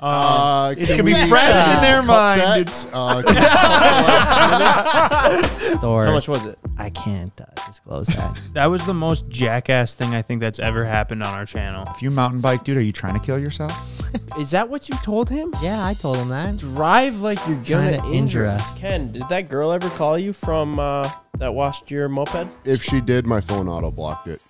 It's going to be fresh in their mind. How much was it? I can't disclose that. That was the most jackass thing I think that's ever happened on our channel. If you mountain bike, dude, are you trying to kill yourself? Is that what you told him? Yeah, I told him that. Drive like you're Trying gonna to injure us. Ken, did that girl ever call you from that washed your moped? If she did, my phone auto-blocked it.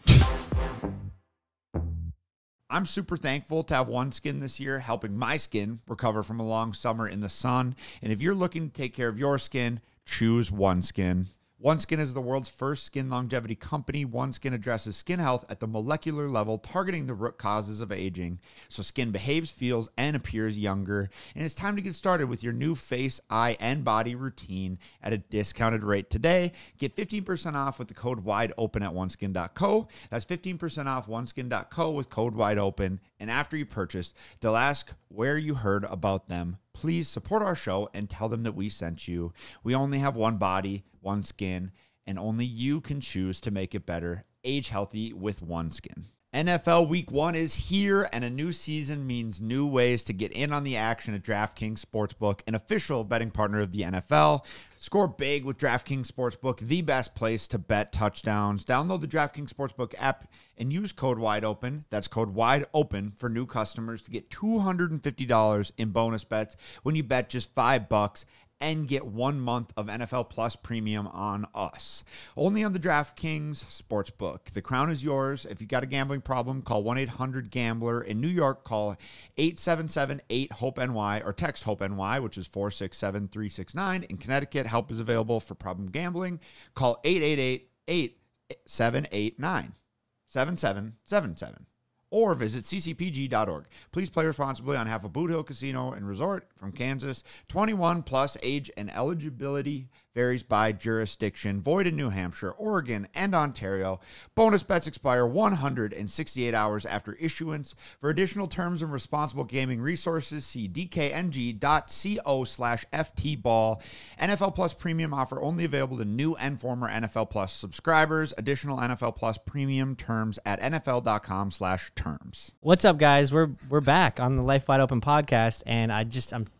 I'm super thankful to have OneSkin this year, helping my skin recover from a long summer in the sun. And if you're looking to take care of your skin, choose OneSkin. OneSkin is the world's first skin longevity company. OneSkin addresses skin health at the molecular level, targeting the root causes of aging, so skin behaves, feels, and appears younger. And it's time to get started with your new face, eye, and body routine at a discounted rate today. Get 15% off with the code WIDEOPEN at oneskin.co. That's 15% off oneskin.co with code WIDEOPEN. And after you purchase, they'll ask where you heard about them. Please support our show and tell them that we sent you. We only have one body, one skin, and only you can choose to make it better. Age healthy with OneSkin. NFL Week 1 is here, and a new season means new ways to get in on the action at DraftKings Sportsbook, an official betting partner of the NFL. Score big with DraftKings Sportsbook, the best place to bet touchdowns. Download the DraftKings Sportsbook app and use code WIDEOPEN. That's code WIDEOPEN for new customers to get $250 in bonus bets when you bet just $5 and get 1 month of NFL Plus premium on us. Only on the DraftKings Sportsbook. The crown is yours. If you got a gambling problem, call 1-800-GAMBLER. In New York, call 877-8-HOPE-NY or text HOPE-NY, which is 467-369. In Connecticut, help is available for problem gambling. Call 888-789-7777. Or visit ccpg.org. Please play responsibly on behalf of Boot Hill Casino and Resort from Kansas. 21 plus, age and eligibility varies by jurisdiction. Void in New Hampshire, Oregon, and Ontario. Bonus bets expire 168 hours after issuance. For additional terms and responsible gaming resources, see dkng.co/ftball. NFL Plus premium offer only available to new and former NFL Plus subscribers. Additional NFL Plus premium terms at nfl.com/terms. What's up, guys? We're back on the Life Wide Open podcast, and I'm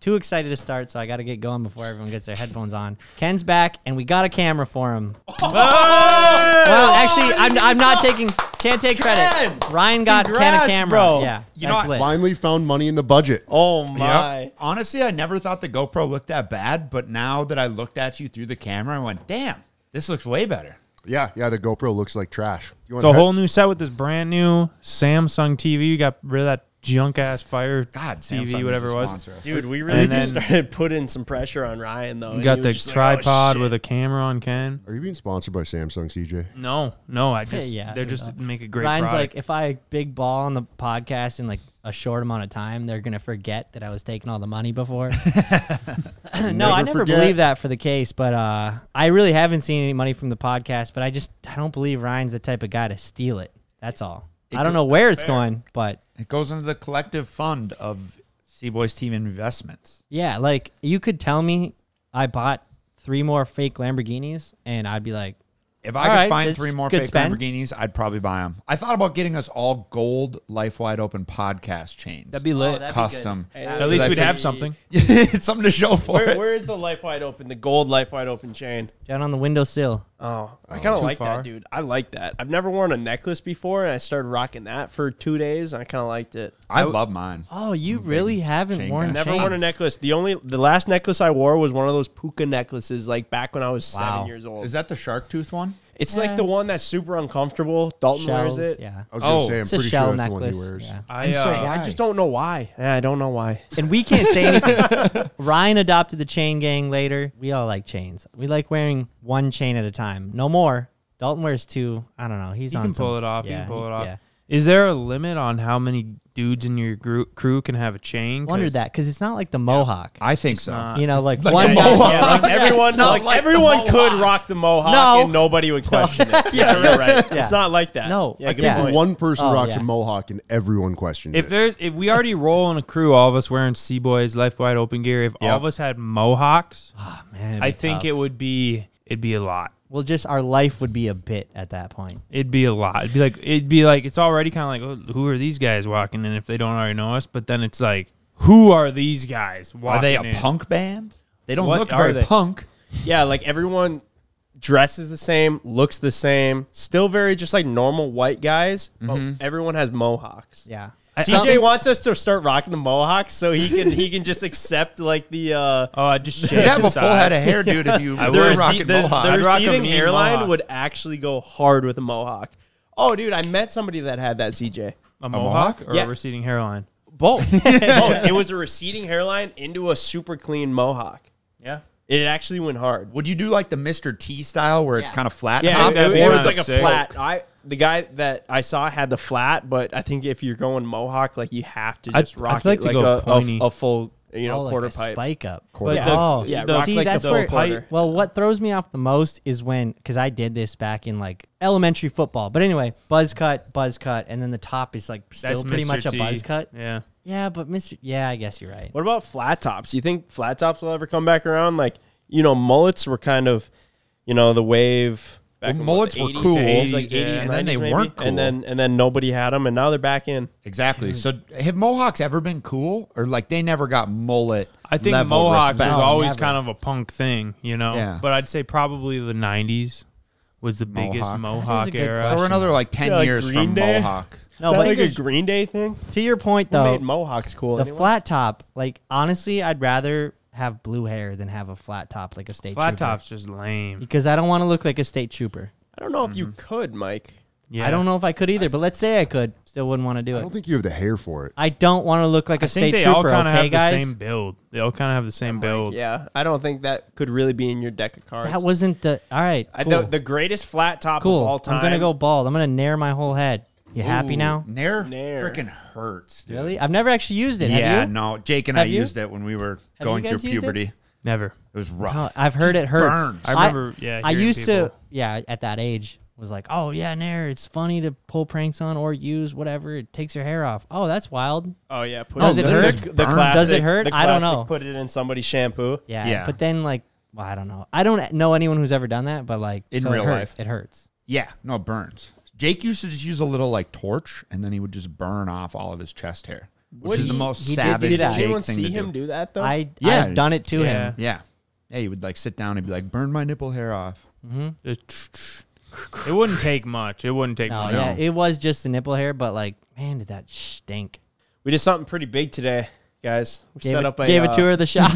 too excited to start, so I got to get going before everyone gets their headphones on. Ken's back, and we got a camera for him. Well, actually, I'm not taking. Can't take credit. Ryan got Ken a camera. Bro. Yeah, You know, I Finally found money in the budget. Oh my! Yep. Honestly, I never thought the GoPro looked that bad, but now that I looked at you through the camera, I went, "Damn, this looks way better." Yeah, the GoPro looks like trash. It's a whole new set with this brand new Samsung TV. You got rid of that junk ass Fire TV, Samsung whatever it was. Dude, we really just started putting some pressure on Ryan though. You got the tripod with a camera on Ken. Are you being sponsored by Samsung, CJ? No, I just they're just make a great Ryan's product. like, if I big ball on the podcast in like a short amount of time, they're gonna forget that I was taking all the money before. No, I never believed that for the case, but I really haven't seen any money from the podcast. But I don't believe Ryan's the type of guy to steal it. That's all. I don't know where it's going, but it goes into the collective fund of CboysTV investments. Yeah, like you could tell me I bought 3 more fake Lamborghinis, and I'd be like, if I could find 3 more fake Lamborghinis, I'd probably buy them. I thought about getting us all gold Life Wide Open podcast chains. That'd be lit. Custom. At least we'd have something. It's something to show for it. Where is the Life Wide Open, the gold Life Wide Open chain? down on the windowsill. Oh, I kind of like that, dude. I like that. I've never worn a necklace before, and I started rocking that for 2 days. And I kind of liked it. I love mine. Oh, you really haven't worn Never chains. worn a necklace. The last necklace I wore was one of those puka necklaces, like back when I was 7 years old. Is that the shark tooth one? It's like the one that's super uncomfortable. Dalton Shells, wears it. Yeah. I was going to say, I'm It's a pretty shell sure that's the one he necklace. wears. Yeah. I just don't know why. Yeah, I don't know why. And we can't say anything. Ryan adopted the chain gang later. We all like chains. We like wearing one chain at a time. No more. Dalton wears 2. I don't know. He can pull it off. Yeah, you can pull it off. Yeah. Is there a limit on how many dudes in your crew can have a chain? Wondered that because it's not like the Mohawk. I think so. You know, like Like one a guy. Mohawk. Yeah, like everyone, not like like everyone the could Mohawk. rock the Mohawk No. and nobody would question it. Yeah, right. Yeah. It's not like that. No. Yeah, Like good that. point. One person rocks yeah. a mohawk and everyone questions If it. if we already roll in a crew, all of us wearing Cboys Life Wide Open gear, if all of us had Mohawks, Oh, man, I think it'd be a lot. Well, just our life would be a bit at that point. It'd be a lot. It'd be like it's already kind of like, oh, who are these guys walking in if they don't already know us? But then it's like who are these guys? Are they a walking in? punk band? They don't What look are very they? punk. Yeah, like everyone dresses the same, looks the same, still very just like normal white guys, but everyone has mohawks. Yeah. CJ wants us to start rocking the mohawks so he can just accept like the I just You'd shaved have the a full head of sides. hair, dude, if you I were would. rocking the mohawks. I'd rock a receding mean hairline mohawk. would actually go hard with a mohawk. Oh, dude, I met somebody that had that, CJ. A mohawk or Yeah. a receding hairline? Both. Both. It was a receding hairline into a super clean mohawk. Yeah. It actually went hard. Would you do like the Mr. T style where it's kind of flat Yeah, top? it be was kinda like a sick. flat. The guy that I saw had the flat, but I think if you're going mohawk, like you have to just rock I'd like it to like go pointy. a full, Oh, quarter like a pipe. spike up. But Yeah. rock See, like that's the where. quarter. Well, what throws me off the most is when, because I did this back in like elementary football. But anyway, buzz cut, and then the top is like still That's pretty Mr. much a T. buzz cut. Yeah. Yeah, but Yeah, I guess you're right. What about flat tops? You think flat tops will ever come back around? Like, mullets were kind of, the wave. Back in, mullets were 80s, cool. 80s, like 80s, 80s, and then 90s they maybe. weren't cool. And then nobody had them, and now they're back in. Exactly. So have mohawks ever been cool, or like they never got mullet? I think level mohawks respect? was always Never. kind of a punk thing, Yeah. But I'd say probably the 90s was the biggest Mohawk. Mohawk good era. So we're another like 10 Yeah, like years Green from Day? mohawk. No, Is that but like a there's- Green Day thing? to your point Who though, made mohawks cool? the anyway? flat top, like honestly, I'd rather have blue hair than have a flat top like a state Flat trooper. top's just lame. Because I don't want to look like a state trooper. I don't know if you could, Mike. Yeah. I don't know if I could either, but let's say I could. Still wouldn't want to do I it. don't think you have the hair for it. I don't want to look like a I think state they all trooper, kind of okay, have guys? the same build. They all kind of have the same build. Yeah, I don't think that could really be in your deck of cards. That wasn't the... All right, cool. The greatest flat top Cool. of all time. I'm going to go bald. I'm going to nair my whole head. You happy now? Nair Nair. freaking hurts, dude. Really? I've never actually used it. Have Yeah, you? no. Jake and Have I you? used it when we were Have going you through guys used it? puberty. Never. It was rough. Oh, I've heard it hurts. burns. I remember, I hearing used people. to, at that age, was like, oh, yeah, nair. It's funny to pull pranks on or use whatever. It takes your hair off. Oh, that's wild. Oh yeah, put Does it hurt? The classic, Does it hurt? the I don't classic know. Put it in somebody's shampoo. Yeah. Yeah. But then, like, well, I don't know. I don't know anyone who's ever done that, but, like, In so real it hurts. life. It hurts. Yeah, no, it burns. Jake used to just use a little like torch, and then he would just burn off all of his chest hair, which is the most he did savage do that. Did Jake anyone thing see to him do. do that though? Yeah. I've done it to Yeah. him. Yeah, yeah, he would like sit down and be like, "Burn my nipple hair off." It wouldn't take much. It wouldn't take No, much. yeah, it was just the nipple hair, but, like, man, did that stink. We did something pretty big today, guys. We Gave set a tour of the shop.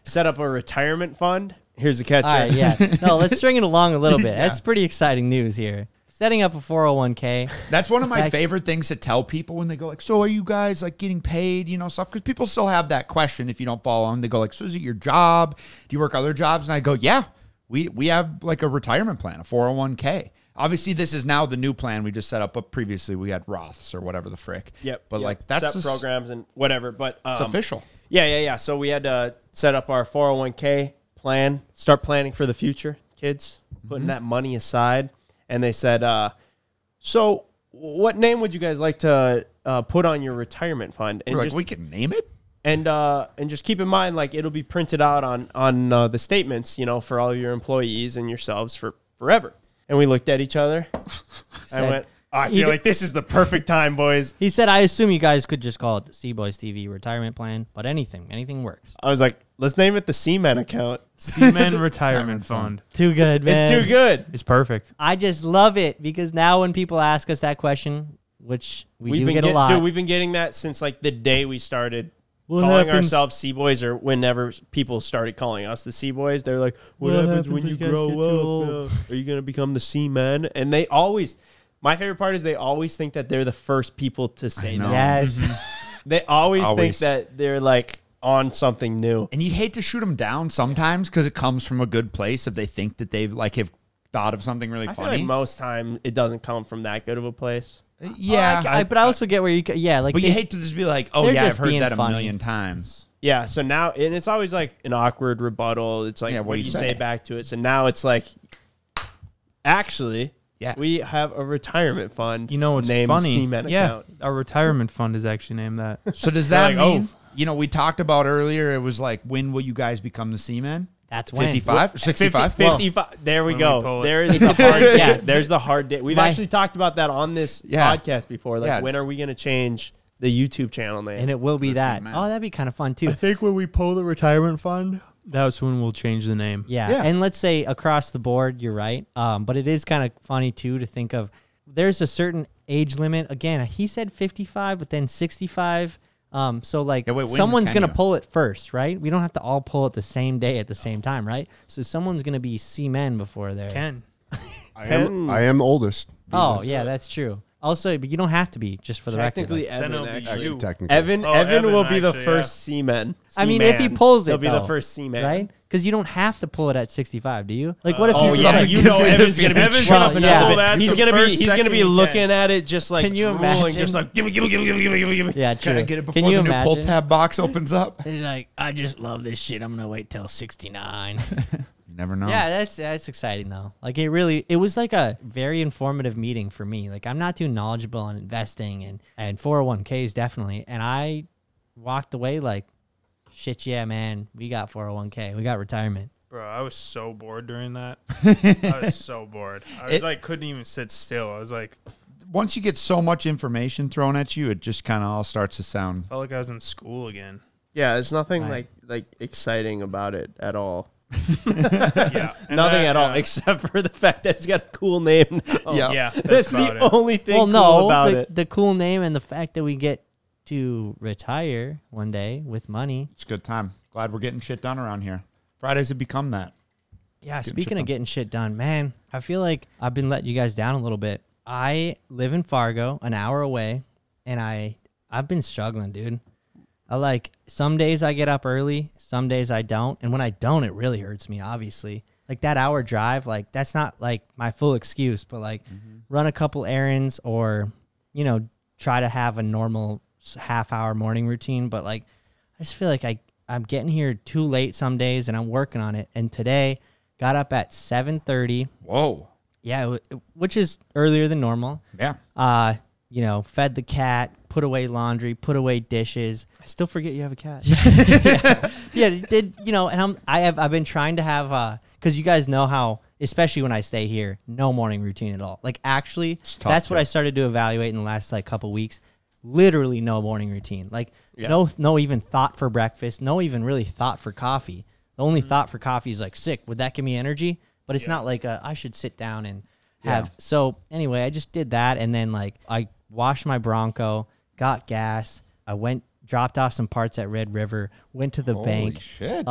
set up a retirement fund. Here's the catch. All right, yeah. No, let's string it along a little bit. That's pretty exciting news here. Setting up a 401k. That's one of my Like- favorite things to tell people when they go like, "So are you guys like getting paid?" You know, stuff, because people still have that question if you don't follow them. They go like, "So is it your job? Do you work other jobs?" And I go, "Yeah, we have like a retirement plan, a 401k." Obviously, this is now the new plan we just set up, but previously we had Roths or whatever the frick. Yep. But yep. like that's set just, programs and whatever. But it's official. Yeah. So we had to set up our 401k plan, start planning for the future, kids, putting that money aside. And they said, so what name would you guys like to put on your retirement fund? And We're like, just, we can name it. and just keep in mind, like, it'll be printed out on the statements, for all your employees and yourselves for forever. And we looked at each other. I went, I feel like this is the perfect time, boys. He said, I assume you guys could just call it the CboysTV retirement plan, but anything works. I was like, let's name it the CMen account. CMen Retirement Fund. Too good, man. It's too good. It's perfect. I just love it because now when people ask us that question, which we've been get a lot. Dude, we've been getting that since like the day we started What calling happens- ourselves C-Boys, or whenever people started calling us the C-Boys. They're like, what happens when you guys grow get too up? old? Are you going to become the C-Men? And they always, my favorite part is they always think that they're the first people to say know. that. Yes. They always think Always. that they're like on something new. And you'd hate to shoot them down sometimes because it comes from a good place if they think that they've like have thought of something really I feel funny. like most time it doesn't come from that good of a place. Yeah, but I also get where you, like, but they- you hate to just be like, "Oh they're yeah, I've just heard being that funny. a million times." Yeah, so now, and it's always like an awkward rebuttal. It's like, Yeah, what do you say back to it? So now it's like, actually, Yeah, we have a retirement fund. You know what's named funny? CMen Yeah, account. our retirement fund is actually named that. So does that They're like, mean, we talked about earlier, it was like, when will you guys become the Seamen? that's when. 55? 65? 55. There we When we go. pull it. There is the hard, yeah, there's the hard date. We've My- actually talked about that on this Yeah. podcast before. Like, Yeah. when are we going to change the YouTube channel name. And it will be The that. CMen. Oh, that'd be kind of fun too. I think when we pull the retirement fund, that's when we'll change the name. Yeah. Yeah. And let's say across the board, you're right. But it is kind of funny too to think of there's a certain age limit. Again, he said 55, but then 65. So like Yeah, wait, when someone's can going to you? pull it first, right? We don't have to all pull it the same day at the same time, right? So someone's going to be CMen before they're. Ken. I am the oldest. Oh, yeah, that's true. Also, but you don't have to be, just for the record. Technically, like- Then Evan. it'll be Actually, you. Technically. Evan. Oh, Evan will Evan, be the actually, first C-man. I mean, if he pulls it, he'll be the though, first C-man, right? Because you don't have to pull it at 65, do you? Like, what if Oh he's yeah, like, you know Evan's gonna be Evan's chomping gonna at pull it. that He's the gonna be first he's gonna be second he looking can. at it just like Can you drooling, imagine? just like give me. yeah, true. Can I get it Can before you the new pull imagine? tab box opens up? He's like, I just love this shit. I'm gonna wait till 69. You never know. Yeah, that's exciting though. Like it was like a very informative meeting for me. Like I'm not too knowledgeable on investing and 401ks definitely. And I walked away like, shit, yeah, man, we got 401k, we got retirement. Bro, I was so bored during that. I was so bored. I was like, couldn't even sit still. I was like, Once you get so much information thrown at you, it just kind of all starts to sound. felt like I was in school again. Yeah, there's nothing Right. like exciting about it at all. Yeah. And Nothing that, at all, except for the fact that it's got a cool name now. Yeah. Yeah, That's that's the about it. only thing Well, cool no, about it. the cool name and the fact that we get to retire one day with money. It's a good time. Glad we're getting shit done around here. Fridays have become that. Yeah, Getting speaking shit of done. getting shit done, man, I feel like I've been letting you guys down a little bit. I live in Fargo, an hour away, and I've been struggling, dude. Some days I get up early, some days I don't, and when I don't, it really hurts me, obviously. Like that hour drive, like that's not like my full excuse, but like run a couple errands or, try to have a normal half-hour morning routine, but like I just feel like I'm getting here too late some days and I'm working on it. And today got up at 7:30. Whoa. Yeah, which is earlier than normal. Yeah. Fed the cat, put away laundry, put away dishes. I still forget you have a cat. Yeah, and I've been trying to have because you guys know how, especially when I stay here, no morning routine at all. Like actually, tough, that's what too. I started to evaluate in the last like couple weeks. Literally no morning routine. Like Yeah. no even thought for breakfast, no even really thought for coffee. The only thought for coffee is like, sick, would that give me energy? But it's not like I should sit down and have. Yeah. So anyway, I just did that, and then like I washed my Bronco, got gas. I dropped off some parts at Red River, went to the Holy bank. shit,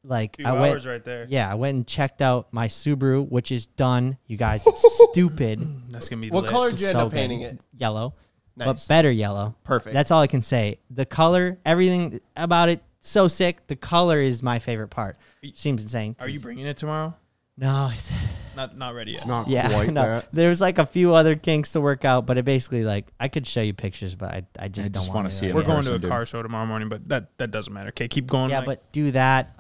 Like 2 I hours went, right there. yeah, I went and checked out my Subaru, which is done. You guys, it's stupid. That's going to be What lit. color did you end So up painting good. it? Yellow, Nice. but better yellow. Perfect. That's all I can say. The color, everything about it, so sick. The color is my favorite part. Seems insane. Are you bringing it tomorrow? No, it's, Not ready yet. It's not yeah, quite no. that. There's like a few other kinks to work out, but it basically like I could show you pictures, but I just don't just want wanna to see it. We're in going person, to a dude. car show tomorrow morning, but that doesn't matter. Okay, keep going. Yeah, Mike. but do that.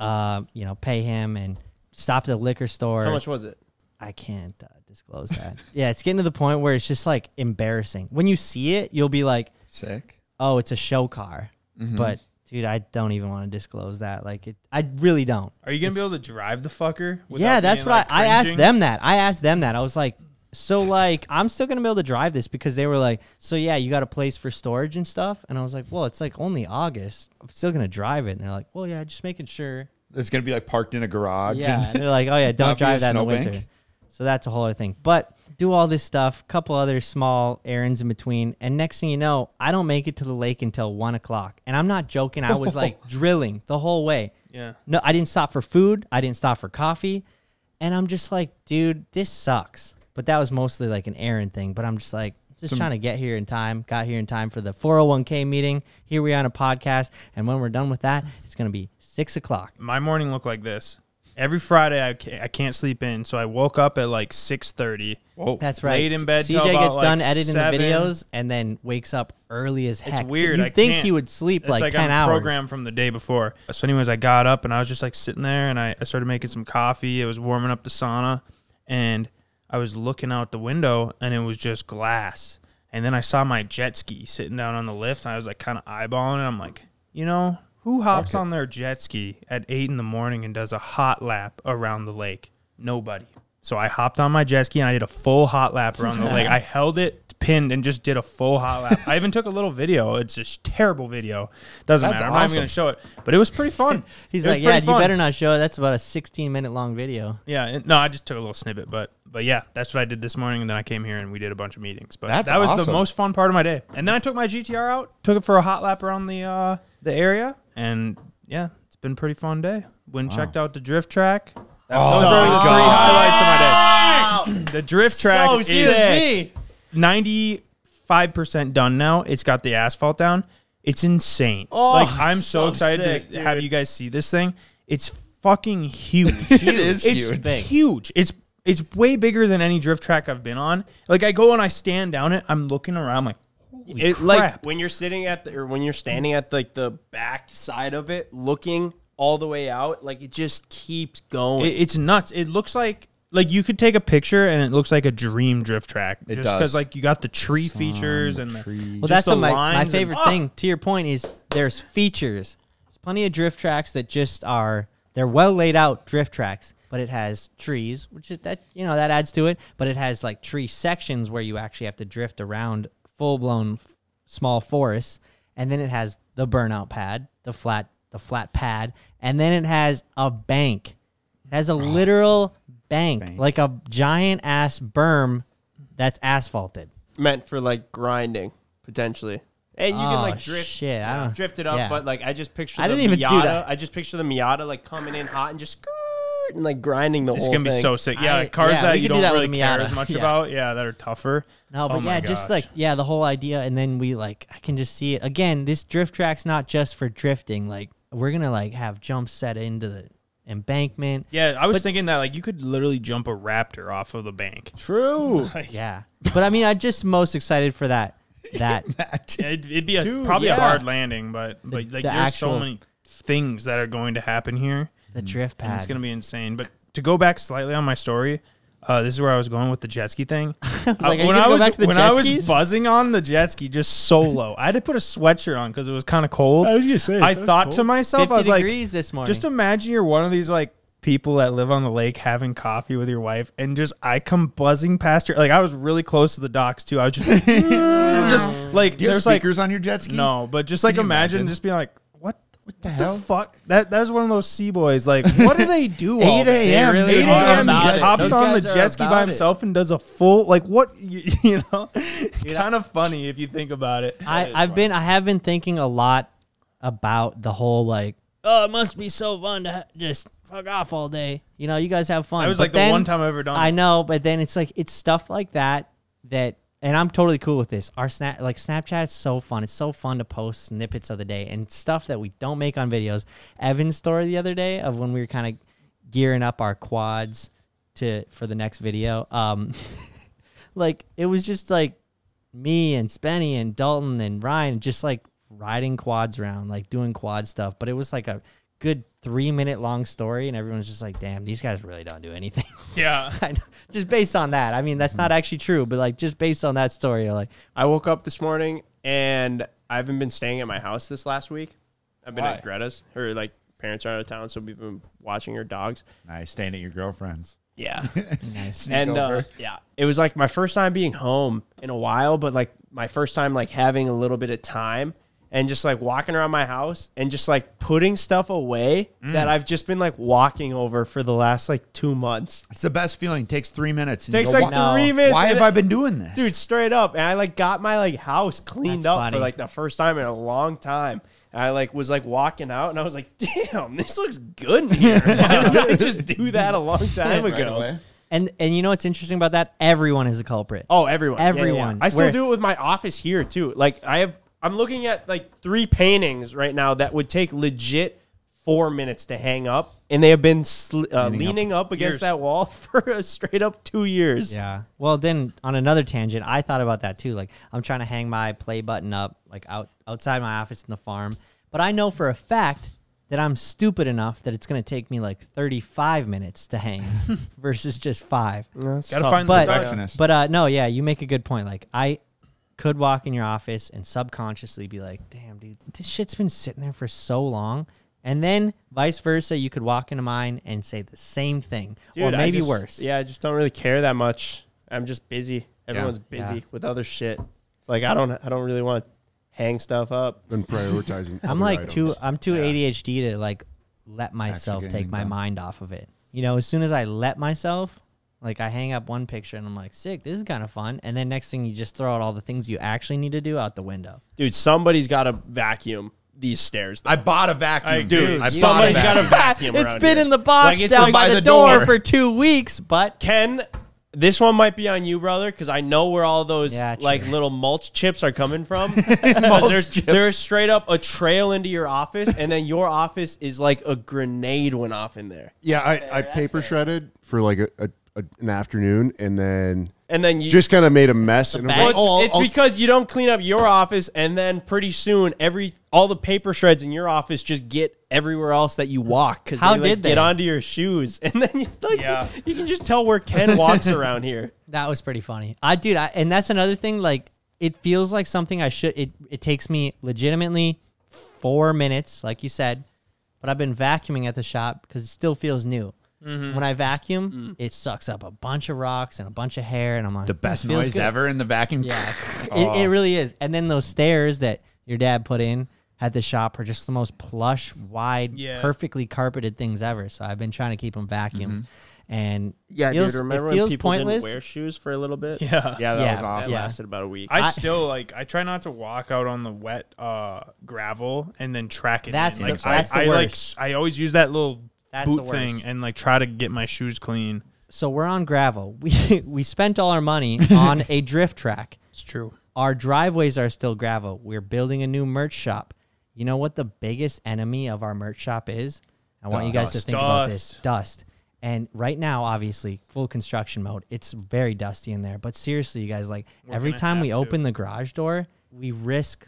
Pay him and stop at the liquor store. How much was it? I can't disclose that. Yeah, it's getting to the point where it's just like embarrassing. When you see it, you'll be like, Sick. "Oh, it's a show car," but dude, I don't even want to disclose that. Like, I really don't. Are you going to be able to drive the fucker? Yeah, without that's being, what like, I asked cringing? them that. I was like, so like, I'm still gonna be able to drive this because they were like, so yeah, you got a place for storage and stuff, and I was like, well, it's like only August. I'm still gonna drive it, and they're like, well, yeah, just making sure. It's going to be like parked in a garage. Yeah, and they're like, oh yeah, Not don't be a drive that in the snowbank? winter. So that's a whole other thing. But do all this stuff, couple other small errands in between, and next thing you know, I don't make it to the lake until 1 o'clock. And I'm not joking. I was like drilling the whole way. Yeah. No, I didn't stop for food. I didn't stop for coffee. And I'm just like, dude, this sucks. But that was mostly like an errand thing. But I'm just like, trying to get here in time. Got here in time for the 401k meeting. Here we are on a podcast. And when we're done with that, it's going to be 6 o'clock. My morning looked like this. Every Friday, I can't sleep in, so I woke up at like 6:30. Whoa. That's right. Laid in bed till CJ about, gets done like, editing 7. the videos and then wakes up early as heck. weird. You'd I think can't- he would sleep It's like, like 10 I'm hours. programmed from the day before. So anyways, I got up and I was just like sitting there and I started making some coffee. It was warming up the sauna and I was looking out the window and it was just glass. And then I saw my jet ski sitting down on the lift and I was like kind of eyeballing it. I'm like, who hops on their jet ski at 8 in the morning and does a hot lap around the lake? Nobody. So I hopped on my jet ski and I did a full hot lap around the lake. I held it pinned and just did a full hot lap. I even took a little video. It's just terrible video. Doesn't matter. I'm not even going to show it. But it was pretty fun. He's like, yeah, you better not show it. That's about a 16-minute long video. Yeah. No, I just took a little snippet. But yeah, that's what I did this morning. And then I came here and we did a bunch of meetings. But that was the most fun part of my day. And then I took my GTR out, took it for a hot lap around the area. And yeah, it's been a pretty fun day. Went and checked out the drift track. Those are the 3 highlights of my day. The drift track is 95% done now. It's got the asphalt down. It's insane. I'm so excited to have you guys see this thing. It's fucking huge. It is huge. It's huge. It's way bigger than any drift track I've been on. Like I go and I stand down it. I'm looking around like, holy crap. Like when you're sitting when you're standing at like the back side of it, looking all the way out, like it just keeps going. It's nuts. It looks like you could take a picture and it looks like a dream drift track. It just does. Because like you got the tree features and the well, that's what my favorite thing. To your point is there's features. There's plenty of drift tracks that just they're well laid out drift tracks, but it has trees, which is that that adds to it. But it has like tree sections where you actually have to drift around full blown small forests, and then it has the burnout pad, the flat pad, and then it has a bank. It has a literal bank, like a giant ass berm that's asphalted. Meant for like grinding, potentially. And you can like drift it up, but like I just picture the Miata. I just picture the Miata like coming in hot and just and like grinding the whole thing. It's gonna be so sick. Yeah, cars that you don't really care as much about. Yeah, that are tougher. No, but just like the whole idea, and then I can just see it again. This drift track's not just for drifting. Like we're gonna like have jumps set into the embankment. Yeah, I was thinking that like you could literally jump a Raptor off of the bank. True. Yeah, but I mean, I'm just most excited for that. It'd be probably a hard landing, but like there's so many things that are going to happen here. The drift pad. It's going to be insane. But to go back slightly on my story, this is where I was going with the jet ski thing. When I was buzzing on the jet ski just solo, I had to put a sweatshirt on because it was kind of cold. I was gonna say, I thought to myself, I was like, this morning. Just imagine you're one of these like people that live on the lake having coffee with your wife, and just I come buzzing past her. Like I was really close to the docks too. I was just just like do you have there's speakers on your jet ski? No, but just like imagine just being like, what the hell? Fuck? That was one of those Cboys. Like, what do they do? 8 a.m. 8 a.m. He hops on the jet ski by himself and does a full what? Kind of funny if you think about it. I have been thinking a lot about the whole like, oh, it must be so fun to just fuck off all day. You guys have fun. That was like the one time I've ever done. I know, but then it's like it's stuff like that. And I'm totally cool with this. Our Snapchat is so fun. It's so fun to post snippets of the day and stuff that we don't make on videos. Evan's story the other day of when we were kind of gearing up our quads for the next video. Like it was just like me and Spenny and Dalton and Ryan just like riding quads around, like doing quad stuff. But it was like a good 3-minute long story, and everyone's just like, damn, these guys really don't do anything. Yeah. Just based on that. I mean, that's not actually true, but like just based on that story, like I woke up this morning and I haven't been staying at my house this last week. I've been at Greta's. Her like parents are out of town, so we've been watching her dogs. Nice, staying at your girlfriend's. Yeah. Nice. And it was like my first time being home in a while, but like my first time like having a little bit of time. And just like walking around my house and just like putting stuff away that I've just been like walking over for the last like 2 months. It's the best feeling. It takes 3 minutes. Takes like 3 minutes. Why have I been doing this? Dude, straight up. And I like got my like house cleaned up for like the first time in a long time. And I like was like walking out and I was like, damn, this looks good in here. Why didn't I just do that a long time ago? And you know what's interesting about that? Everyone is a culprit. Oh, everyone. Everyone. Yeah. I still do it with my office here too. Like I'm looking at like 3 paintings right now that would take legit 4 minutes to hang up, and they have been leaning up against that wall for a straight up 2 years. Yeah. Well, then on another tangent, I thought about that too. Like I'm trying to hang my play button up like outside my office in the farm, but I know for a fact that I'm stupid enough that it's going to take me like 35 minutes to hang versus just 5. Gotta find the perfectionist. But no, yeah, you make a good point. Like I could walk in your office and subconsciously be like, damn, dude, this shit's been sitting there for so long. And then vice versa, you could walk into mine and say the same thing, dude, or maybe worse. Yeah, I just don't really care that much. I'm just busy. Everyone's busy with other shit. It's like I don't really want to hang stuff up. Been prioritizing. I'm other like items. I'm too ADHD to like let myself getting take my done. mind off of it. You know, as soon as I let myself, like I hang up one picture and I'm like, sick, this is kind of fun. And then next thing you just throw out all the things you actually need to do out the window. Dude, somebody's got to vacuum these stairs. I bought a vacuum, Dude, I somebody's bought got a a vacuum. vacuum. It's around been here. in the box Like, it's down like by by the the door door. for 2 weeks, but Ken, this one might be on you, brother, because I know where all those Yeah, true. like little mulch chips are coming from. 'Cause there's straight up a trail into your office, and then your office is like a grenade went off in there. Yeah, I paper shredded for like an afternoon, and then You just kind of made a mess. And I was Well, like, it's because you don't clean up your office, and then pretty soon all the paper shreds in your office just get everywhere else that you walk because How they like, did they? get onto your shoes, and then you can just tell where Ken walks around here. that was pretty funny. And that's another thing. Like, it feels like something I should. It takes me legitimately 4 minutes, like you said, but I've been vacuuming at the shop because it still feels new. When I vacuum, it sucks up a bunch of rocks and a bunch of hair, and I'm like, The best "This feels noise good." ever in the vacuum. Yeah, Oh. it really is. And then those stairs that your dad put in at the shop are just the most plush, wide, Yeah. perfectly carpeted things ever. So I've been trying to keep them vacuumed. And Yeah, feels, dude. Remember it when feels people pointless. didn't wear shoes for a little bit? Yeah. Yeah, that Yeah. was awesome. That Yeah. lasted about a week. I still like. I try not to walk out on the wet gravel and then track it. That's in. the- Like, that's the I like. worst. I always use that little That's the boot thing worst. and like try to get my shoes clean. So we're on gravel. We spent all our money on a drift track. It's true. Our driveways are still gravel. We're building a new merch shop. You know what the biggest enemy of our merch shop is? I want you guys to think about this. Dust. And right now, obviously, full construction mode. It's very dusty in there. But seriously, you guys, like every gonna time we have to. open the garage door, we risk,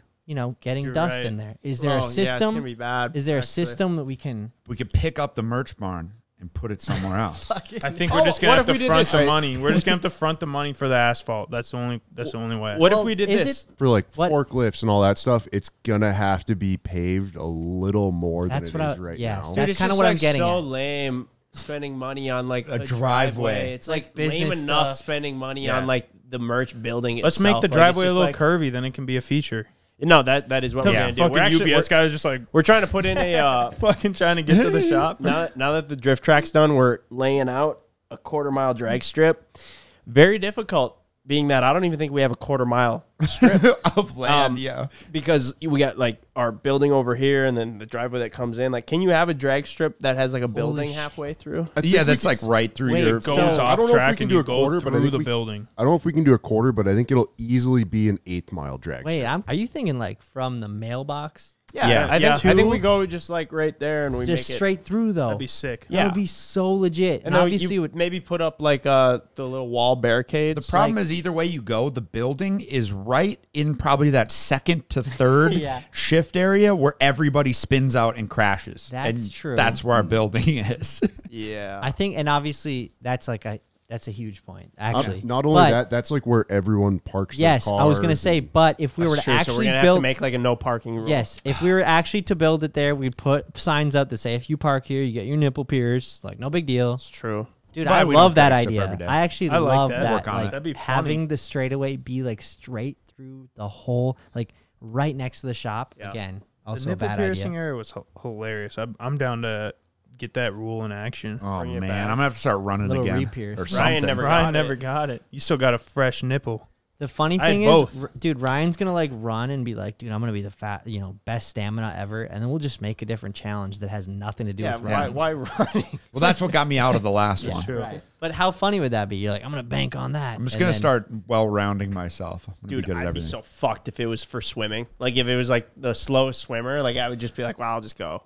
getting You're dust right. in there. Is there a Yeah, it's gonna system? be bad. Is there a actually. system that we can? We could pick up the merch barn and put it somewhere else. I think we're just what gonna have if we to did front this? the money. We're just gonna have to front the money for the asphalt. That's the only way. What Well, if we did is this? it- for like What? forklifts and all that stuff, it's gonna have to be paved a little more That's than what it is I- right yes, now. That's Dude, it's kinda just what I'm like getting so at. lame spending money on like A driveway. It's like business lame enough stuff. spending money Yeah. on like the merch building itself. Let's make the Like, it's driveway a just little like- curvy, then it can be a feature. No, that is what we're gonna do. Fucking We're actually UPS guy was just like we're trying to put in a fucking trying to get to the shop. now that the drift track's done, we're laying out a 1/4 mile drag strip. Very difficult, being that I don't even think we have a 1/4 mile strip Of land, Um, yeah. because we got like our building over here and then the driveway that comes in. Like, can you have a drag strip that has like a building shit. halfway through? I think Yeah, we that's can- like right through Wait, your. so- Goes I off don't know if we track can and do you a go quarter, but I through think the we- building. I don't know if we can do a 1/4, but I think it'll easily be an 1/8 mile drag. Wait, strip. are you thinking like from the mailbox? Yeah. I think Two? we go just like right there and we Just make it. straight through though. That'd be sick. That Yeah. would be so legit. And And then obviously, you would maybe put up like the little wall barricades. The problem is either way you go, the building is right in probably that second to third Yeah. shift area where everybody spins out and crashes. That's And true. That's where our building is. yeah. I think, and obviously that's a huge point actually. Not only But, that, that's like where everyone parks Yes, their I was gonna cars say, and- but if we were That's to true, so we're actually gonna have build, to make like a no parking rule. yes, if we were actually to build it there, we'd put signs out that say, if you park here, you get your nipple pierced. Like, no big deal. It's true. Dude, But I we love don't that fix it idea. every day. I actually I like love that. that. Work on Like it. That'd be funny. having the straightaway be like straight through the whole, like right next to the shop. Yeah. Again, The also a nipple bad piercing idea. area was hilarious. I'm down to get that rule in action. Oh, Bring it man. back. I'm going to have to start running Little again. re-pierce. Or Ryan something. never Ryan got never it. got it. You still got a fresh nipple. The funny I had thing both. is, dude, Ryan's gonna like run and be like, dude, I'm gonna be the best stamina ever, and then we'll just make a different challenge that has nothing to do Yeah, with running. why running? Well, that's what got me out of the last one. True. Right. But how funny would that be? You're like, I'm gonna bank on that. I'm just and going to then- start well-rounding myself. I'm gonna Dude, be good at I'd be everything. so fucked if it was for swimming. Like if it was like the slowest swimmer, like I would just be like, well, I'll just go.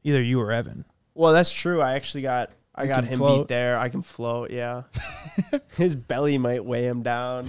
Either you or Evan. Well, that's true. I actually got can him float. beat there. I can float, yeah. His belly might weigh him down.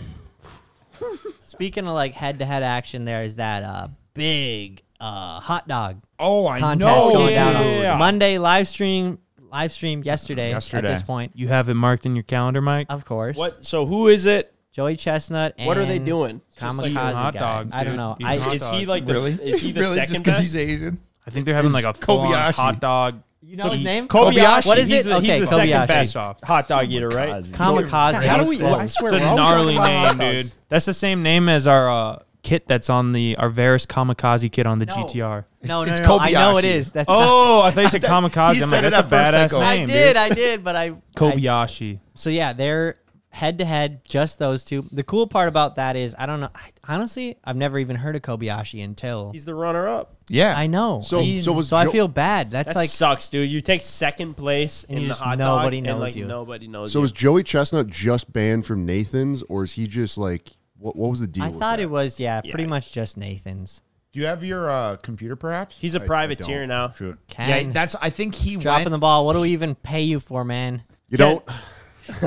Speaking of like head-to-head action, there is that big hot dog Oh, I contest know. going down Yeah. on Monday. Live stream yesterday. At Yesterday. this point, You have it marked in your calendar, Mike? of course. What? So who is it? Joey Chestnut. And What are they doing? Just like Kamikaze eating hot guy. dogs, I don't dude. know. Eating hot Is he dogs. like the Really? is he the Really? second Just because best? he's Asian? I think they're having like a full-on Kobayashi. hot dog You know his name? Kobayashi. What is He's it? the, Okay, he's the second Kobayashi. best hot dog eater, right? Kamikaze. How do we? What's I this? swear, It's we're a always gnarly talking about hot name, dogs. dude. That's the same name as our kit that's on our Varus Kamikaze kit on the GTR. No, It's I know it Kobayashi. is. That's Oh, I thought you said Kamikaze. He I'm said like, it that's a at first, badass I name, go, I did, but Kobayashi. So yeah, they're head to head, just those two. The cool part about that is I don't know. Honestly, I've never even heard of Kobayashi until He's the runner-up. Yeah. I know. So I feel bad. That's That like sucks, dude. You take second place And in you the just- hot nobody dog, knows and like you. nobody knows So you. is Joey Chestnut just banned from Nathan's, or is he just like what was the deal? I with thought that? it was Yeah. pretty much just Nathan's. Do you have your computer, perhaps? He's a I privateer don't. now. Shoot. Ken. Yeah, I think he Dropping went. the ball. What do we even pay you for, man? You don't.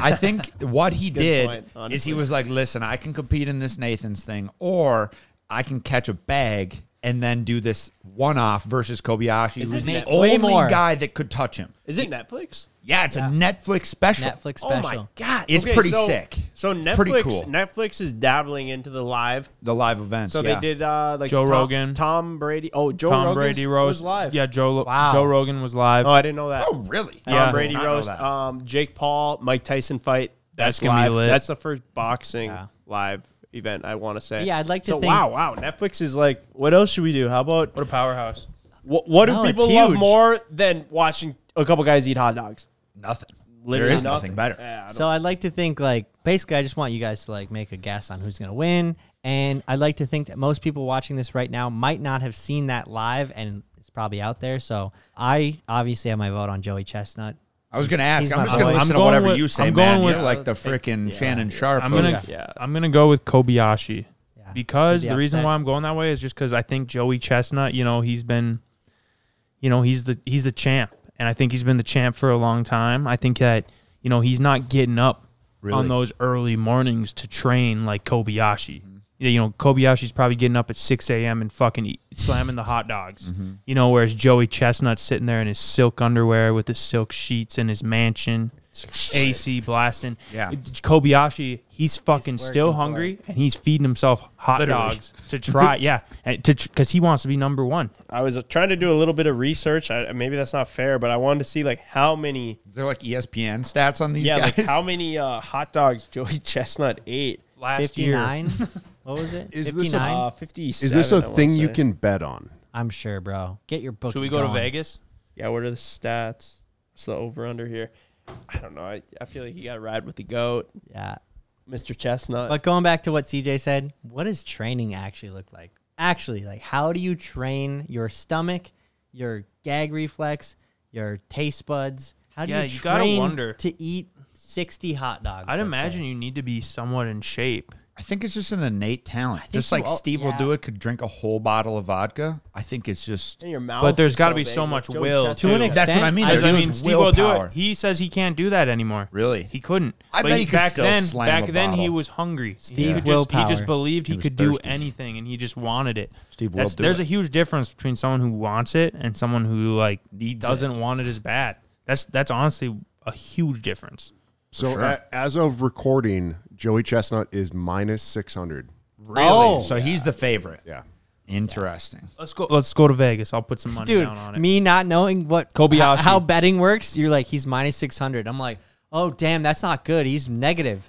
I think what he did point, is honestly. he was like, listen, I can compete in this Nathan's thing, or I can catch a bag and then do this one-off versus Kobayashi, Is who's it the net- way only more. guy that could touch him. Is it Netflix? Yeah, it's a Netflix special. Netflix Oh special. my god, It's Okay, pretty so- sick. So It's Netflix, pretty cool. Netflix is dabbling into the live. The live events. So yeah. they did like Joe Rogan. Tom Brady. Oh, Joe Tom Rogan's Brady was roast live. Yeah, Joe Wow. Rogan was live. Oh, I didn't know that. Oh, really? Tom Yeah. Brady Did not know roast. that. Jake Paul, Mike Tyson fight. That's That's gonna be live. lit. That's the first boxing Yeah. live event, I want to say. Yeah, I'd like to So think- wow. Netflix is like, what else should we do? How about What a powerhouse. what do No, it's people love huge. more than watching a couple guys eat hot dogs? Nothing. Literally there is nothing better. Yeah, I don't- So I'd like to think like basically I just want you guys to like make a guess on who's going to win, and I'd like to think that most people watching this right now might not have seen that live, and it's probably out there. So I obviously have my vote on Joey Chestnut. I was going to ask. He's I'm my just going boy. to listen I'm to going whatever with- you say, I'm man. going with- You're like the freaking Shannon Sharp. I'm of- gonna Yeah. I'm gonna go with Kobayashi Yeah. because I'd be the reason upset. why I'm going that way is just because I think Joey Chestnut, he's been, he's the champ, and I think he's been the champ for a long time. I think that he's not getting up on those early mornings to train like Kobayashi. Kobayashi's probably getting up at 6 a.m. and fucking slamming the hot dogs. Whereas Joey Chestnut's sitting there in his silk underwear with his silk sheets in his mansion, AC blasting. Yeah. Kobayashi, he's fucking still working for hungry, and he's feeding himself hot Literally. dogs to try. Yeah, because he wants to be number one. I was trying to do a little bit of research. Maybe that's not fair, but I wanted to see like how many. Is there like ESPN stats on these Yeah, guys? like how many hot dogs Joey Chestnut ate? Last year, 59. What was it? Is this 59. 57. Is this a I wanna thing you say. can bet on? I'm sure, bro. Get your book. should we go to Vegas? Yeah, what are the stats? It's the over under here. I don't know. I feel like you got to ride with the goat, Yeah. Mr. Chestnut. But going back to what CJ said, what does training actually look like? Actually, like how do you train your stomach, your gag reflex, your taste buds? How do Yeah, you you gotta train wonder. to eat 60 hot dogs? I'd let's imagine say? you need to be somewhat in shape. I think it's just an innate talent. think Just you like all- Steve yeah. will do it, could drink a whole bottle of vodka. I think it's just. in your mouth. But there's is got to so be big. so Like much Joey will. Chestnut. To an too. extent. That's what I mean. I There's I just mean, Steve will do willpower. it. He says he can't do that anymore. Really? He couldn't. I But bet he could back still then, slam back a then he bottle. was hungry. Steve he willpower. just believed he He was could do thirsty. anything, and he just wanted it. Steve will do There's it. a huge difference between someone who wants it and someone who like Needs doesn't want it as bad. That's honestly a huge difference. So sure. as of recording, Joey Chestnut is minus 600. Really? Oh. So he's the favorite. Yeah. Interesting. Let's go to Vegas. I'll put some money Dude, down on it. me not knowing what Kobayashi. how betting works, you're like he's minus 600. I'm like, oh damn, that's not good. He's negative.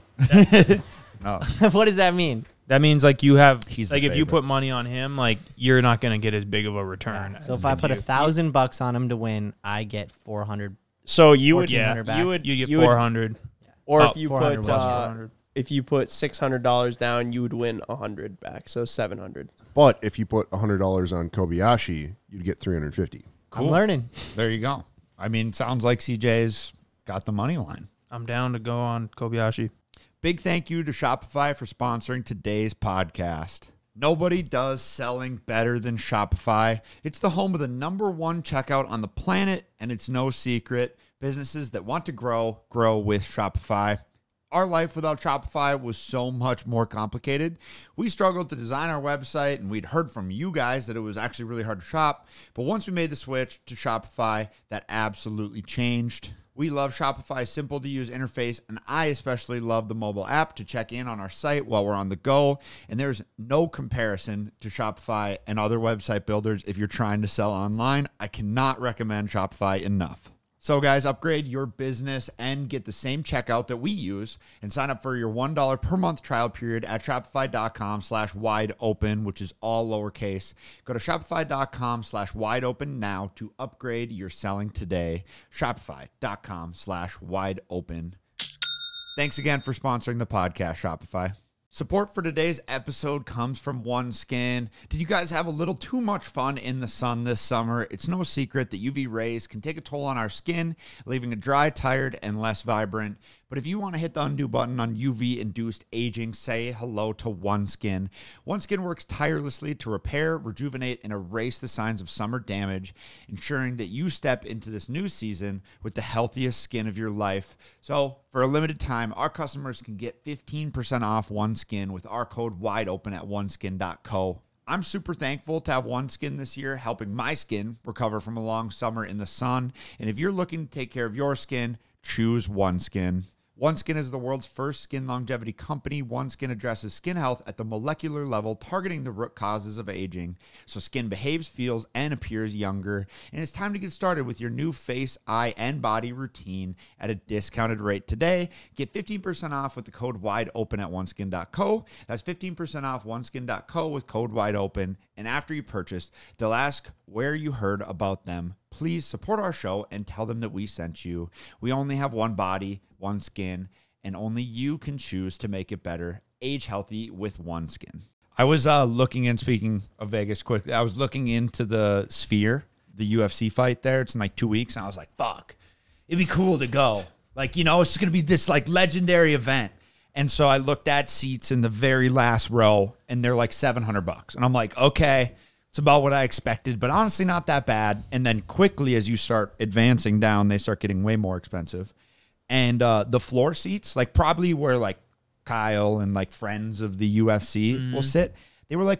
No. What does that mean? That means like you have He's the like if you favorite. put money on him, like you're not gonna get as big of a return. So as if I put you. $1,000 on him to win, I get 400. So you would, 1400 back. you get you would- 400. or Oh, if you 400 put was 400. if you put $600 down, you would win 100 back. So 700. But if you put $100 on Kobayashi, you'd get 350. I'm learning. There you go. I mean, sounds like CJ's got the money line. I'm down to go on Kobayashi. Big thank you to Shopify for sponsoring today's podcast. Nobody does selling better than Shopify. It's the home of the #1 checkout on the planet, and it's no secret. Businesses that want to grow with Shopify. Our life without Shopify was so much more complicated. We struggled to design our website, and we'd heard from you guys that it was actually really hard to shop. But once we made the switch to Shopify, that absolutely changed. We love Shopify's simple-to-use interface, and I especially love the mobile app to check in on our site while we're on the go. And there's no comparison to Shopify and other website builders if you're trying to sell online. I cannot recommend Shopify enough. So guys, upgrade your business and get the same checkout that we use and sign up for your $1 per month trial period at shopify.com/wideopen, which is all lowercase. Go to shopify.com/wideopen now to upgrade your selling today. Shopify.com/wideopen. Thanks again for sponsoring the podcast, Shopify. Support for today's episode comes from OneSkin. Did you guys have a little too much fun in the sun this summer? It's no secret that UV rays can take a toll on our skin, leaving it dry, tired, and less vibrant. But if you want to hit the undo button on UV-induced aging, say hello to OneSkin. OneSkin works tirelessly to repair, rejuvenate, and erase the signs of summer damage, ensuring that you step into this new season with the healthiest skin of your life. So, for a limited time, our customers can get 15% off OneSkin with our code WIDEOPEN at oneskin.co. I'm super thankful to have OneSkin this year, helping my skin recover from a long summer in the sun. And if you're looking to take care of your skin, choose OneSkin. OneSkin is the world's first skin longevity company. OneSkin addresses skin health at the molecular level, targeting the root causes of aging, so skin behaves, feels, and appears younger. And it's time to get started with your new face, eye, and body routine at a discounted rate today. Get 15% off with the code WIDEOPEN at oneskin.co. That's 15% off oneskin.co with code WIDEOPEN. And after you purchase, they'll ask where you heard about them. Please support our show and tell them that we sent you. We only have one body, one skin, and only you can choose to make it better. Age healthy with OneSkin. I was looking in, speaking of Vegas quick, I was looking into the Sphere, the UFC fight there. It's in like 2 weeks, and I was like, fuck, it'd be cool to go. Like, you know, it's going to be this like legendary event. And so I looked at seats in the very last row, and they're like $700. And I'm like, okay, it's about what I expected, but honestly not that bad. And then quickly, as you start advancing down, they start getting way more expensive. And the floor seats, like probably where like Kyle and like friends of the UFC will sit, they were like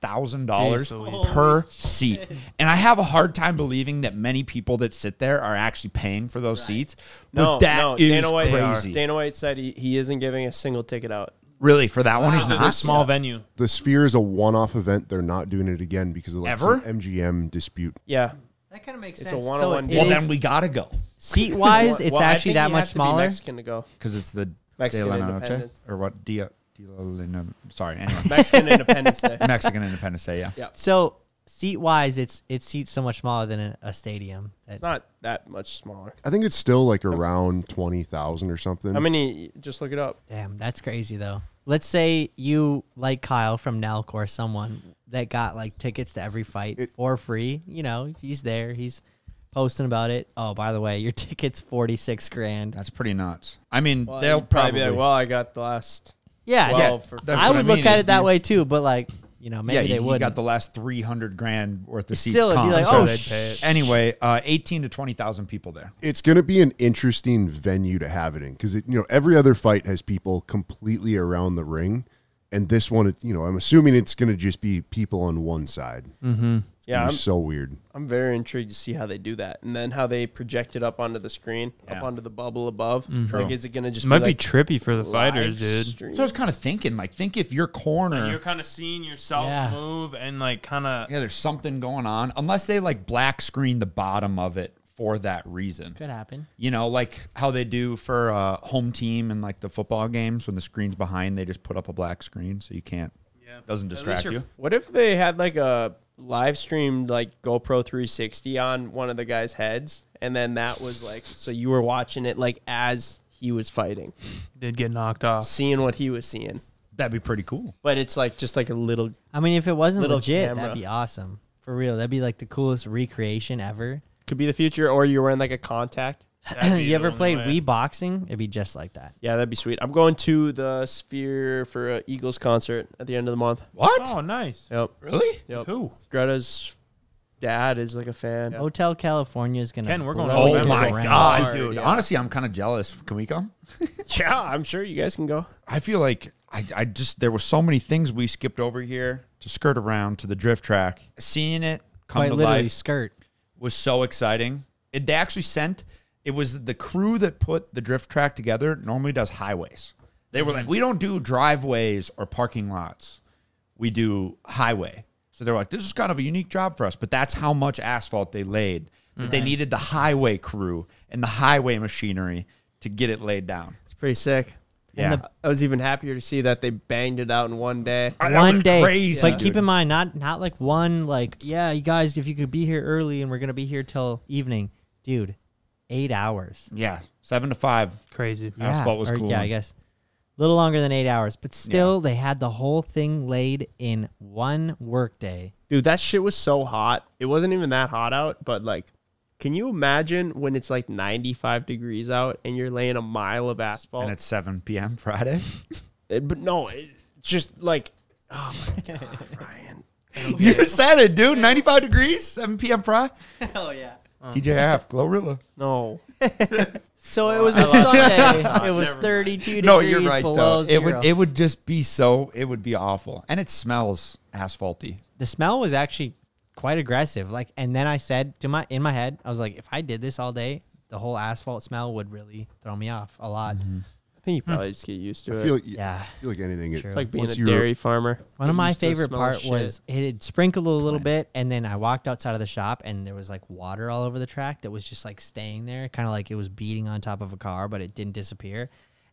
$46,000 per seat. And I have a hard time believing that many people that sit there are actually paying for those seats. But that is crazy. Dana White said he isn't giving a single ticket out. Really? For that one, he's It's not? a small venue. The Sphere is a one-off event. They're not doing it again because of like Ever? some MGM dispute. Yeah. That kind of makes It's sense. a one-on-one. Well, then we got to go. Seat-wise, it's Well, I actually think that you much have to be smaller. Mexican to go. Because it's the Mexican De La Noche? Independence. Or what? Sorry, anyway. Mexican Independence Day. Mexican Independence Day, yeah. Yeah. So seat-wise, it seats so much smaller than a stadium. It's not that much smaller. I think it's still like around 20,000 or something. How many? Just look it up. Damn, that's crazy though. Let's say you, like Kyle from Nelk or someone that got like tickets to every fight for free. You know, he's there. He's posting about it. Oh, by the way, your ticket's $46,000. That's pretty nuts. I mean, Well, they'll you'd probably be like, well, I got the last. Yeah, 12 for that's I what would I look mean. at It'd it that be- way too. But like, you know, maybe they he wouldn't. got the last $300,000 worth of seats. Still, it'd be like, comped. oh, they'd pay it. Anyway, 18 to 20,000 people there. it's going to be an interesting venue to have it in because every other fight has people completely around the ring, and this one, I'm assuming it's going to just be people on one side. Mm-hmm. Yeah, It's so weird. I'm very intrigued to see how they do that, and then how they project it up onto the screen, Yeah. up onto the bubble above. True. Like, is it gonna just It might be, be like trippy for the live fighters, dude. stream? So I was kind of thinking, like, think if your corner, And you're kind of seeing yourself Yeah. move and like kind of. there's something going on, unless they like black screen the bottom of it for that reason. Could happen. You know, like how they do for home team and like the football games when the screen's behind, they just put up a black screen so you can't, doesn't distract you. What if they had like a live streamed like GoPro 360 on one of the guys' heads, and then that was like, so you were watching it like as he was fighting, Did get knocked off. seeing what he was seeing, That'd be pretty cool. but it's like just like a little. I mean, if it wasn't Little legit, camera. that'd be awesome. For real, that'd be like the coolest recreation ever. Could be the future, or you're wearing like a contact. That'd be You the ever only played way. Wii boxing? It'd be just like that. Yeah, that'd be sweet. I'm going to the Sphere for an Eagles concert at the end of the month. What? Oh, nice. Yep. Really? Yep. Who? Greta's dad is like a fan. Hotel California is gonna. Ken, we're going blow to Oh your November. my brain. God, Hard, dude. yeah. Honestly, I'm kind of jealous. Can we come? Yeah, I'm sure you guys can go. I feel like I just, there were so many things we skipped over here to skirt around to the drift track. Seeing it come Quite to literally life skirt. was so exciting. They actually sent, It was the crew that put the drift track together normally does highways. They were like, we don't do driveways or parking lots. We do highway. So they're like, this is kind of a unique job for us. But that's how much asphalt they laid. But they needed the highway crew and the highway machinery to get it laid down. It's pretty sick. Yeah. And I was even happier to see that they banged it out in one day. One day. Crazy, But keep in mind, not like one, like, yeah, you guys, if you could be here early and we're going to be here till evening. Dude, 8 hours. Yeah. 7 to 5. Crazy. Asphalt was cool. Yeah, I guess. A little longer than 8 hours. But still, they had the whole thing laid in one work day. Dude, that shit was so hot. It wasn't even that hot out, but like, can you imagine when it's like 95 degrees out and you're laying a mile of asphalt? And it's 7 p.m. Friday. But no, it's just like, oh my God, Ryan. You said it, dude. 95 degrees, 7 p.m. Friday. Hell yeah. TJF, Glorilla. No. So it was a Sunday. It was 32 degrees No, you're right, below though. zero. It would just be it would be awful. And it smells asphalty. The smell was actually quite aggressive. Like, and then I said in my head, I was like, if I did this all day, the whole asphalt smell would really throw me off a lot. I think you probably just get used to I it. feel like, Yeah. I feel like anything. True. It's like being a once you're- dairy farmer. One of Get my used to the favorite smell of part shit. was it had sprinkled a little bit, and then I walked outside of the shop, and there was like water all over the track that was just like staying there, kind of like it was beating on top of a car, but it didn't disappear.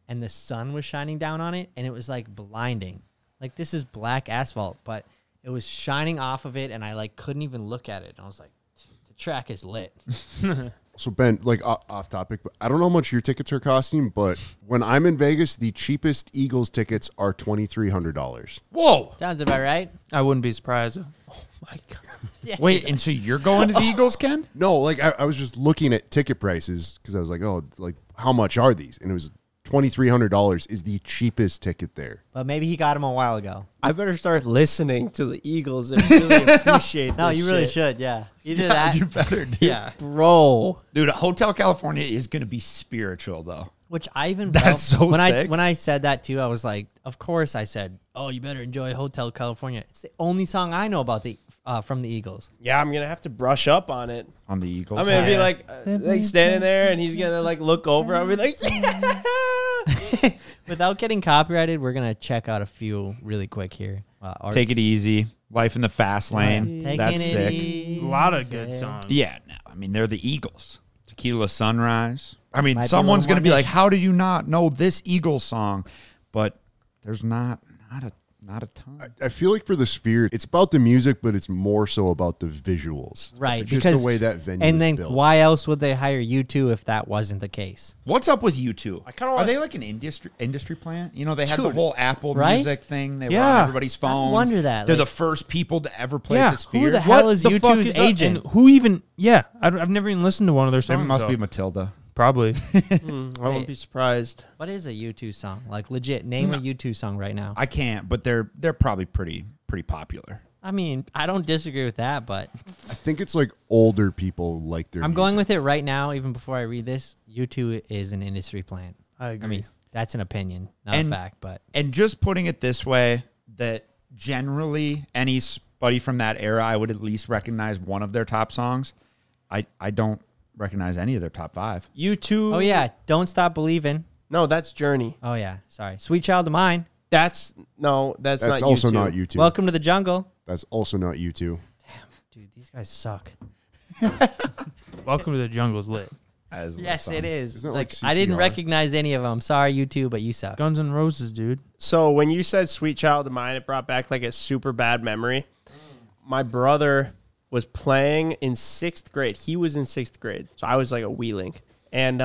And the sun was shining down on it, and it was like blinding. Like, this is black asphalt, but it was shining off of it, and I like couldn't even look at it. And I was like, the track is lit. So Ben, like off topic, but I don't know how much your tickets are costing, but when I'm in Vegas, the cheapest Eagles tickets are $2,300. Whoa. Sounds about right. I wouldn't be surprised. My God. Yeah. Wait, and so you're going to the Eagles, Ken? No, like I was just looking at ticket prices because I was like, oh, like how much are these? And it was $2,300 is the cheapest ticket there. But maybe he got them a while ago. I better start listening to the Eagles and really appreciate No, this you really shit. should, yeah. Either that. You better, dude. Yeah. Bro. Dude, Hotel California is going to be spiritual, though. Which I even That's felt, so when sick. when I said that too, I was like, of course I said, oh, you better enjoy Hotel California. It's the only song I know about the from the Eagles. Yeah, I'm going to have to brush up on it. On the Eagles. I'm going to be Yeah. like standing there and he's going to like look over. I'll be like, yeah. Without getting copyrighted, we're gonna check out a few really quick here. Take it easy. Life in the fast lane. Taking That's it sick. easy. A lot of good songs. Yeah, no, I mean, they're the Eagles. Tequila Sunrise. I mean, Might be a someone's little going to be more like, how do you not know this Eagles song? But there's not a ton. I feel like for the Sphere, it's about the music, but it's more so about the visuals. Right, Just because the way that venue and is then built. why else would they hire you two if that wasn't the case? What's up with you two? I kinda Are wanna they s- like an industry plant? You know, they had the Dude, whole Apple right? Music thing. They were Yeah. on everybody's phones. wonder that, They're like- the first people to ever play Yeah, at the Sphere. who the hell is the fuck U2's up? agent? And who even? Yeah, I've never even listened to one of their It songs. must be though. Matilda. Probably. I wouldn't be surprised. What is a U2 song? Like, legit, name a U2 song right now. I can't, but they're probably pretty popular. I mean, I don't disagree with that, but I think it's like older people like their I'm going music. with it right now. Even before I read this, U2 is an industry plant. I agree. I mean, that's an opinion, not And- a fact. But And just putting it this way, that generally anybody from that era, I would at least recognize one of their top songs. I don't recognize any of their top 5. U2. oh yeah, Don't Stop Believing. No, that's Journey. Oh yeah, sorry, Sweet Child of Mine. That's That's not also U2. not U2. Welcome to the Jungle. That's also not U2. Dude, these guys suck. Welcome to the Jungle's lit. Yes, it is. Isn't that Like, like I didn't CCR? recognize any of them. Sorry, U2, but you suck. Guns N' Roses, dude. So when you said Sweet Child of Mine, it brought back like a super bad memory. My brother was playing in 6th grade. He was in 6th grade. So I was like a wee link. And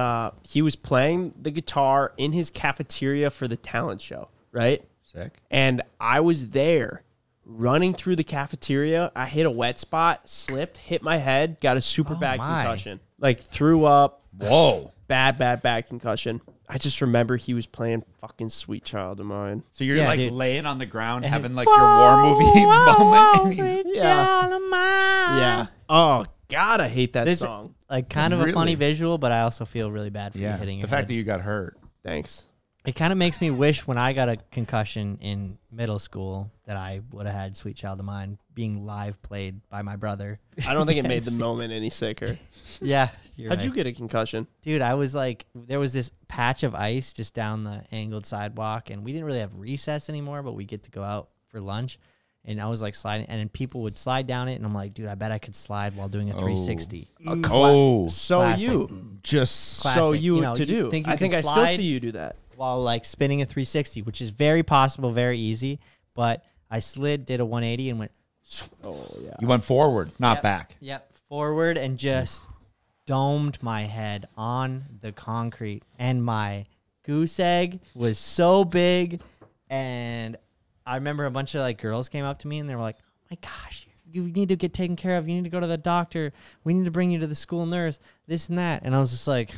he was playing the guitar in his cafeteria for the talent show, right? Sick. And I was there running through the cafeteria. I hit a wet spot, slipped, hit my head, got a super bad my. concussion. Like threw up, Whoa. bad concussion. I just remember he was playing fucking Sweet Child of Mine. So you're Yeah, like dude. laying on the ground having like your war movie moment. And he's- Yeah. Oh, God, I hate that This- song. Like, kind of a Really? funny visual, but I also feel really bad for you yeah. hitting your The fact head. that you got hurt. Thanks. It kind of makes me wish when I got a concussion in middle school that I would have had Sweet Child of Mine being live played by my brother. I don't think it made the moment any sicker. Yeah, How'd you get a concussion? Dude, I was like, there was this patch of ice just down the angled sidewalk, and we didn't really have recess anymore, but we get to go out for lunch. And I was like sliding, and then people would slide down it, and I'm like, dude, I bet I could slide while doing a 360. So Classic. you. Just Classic. So you, You know, to you do. think you I think can I still slide? see you do that. While like spinning a 360, which is very possible, very easy. But I slid, did a 180, and went. Oh, yeah. you went forward, not Yep. back. Yep, forward, and just domed my head on the concrete, and my goose egg was so big. And I remember a bunch of like girls came up to me, and they were like, "Oh my gosh, you need to get taken care of. You need to go to the doctor. We need to bring you to the school nurse. This and that." And I was just like,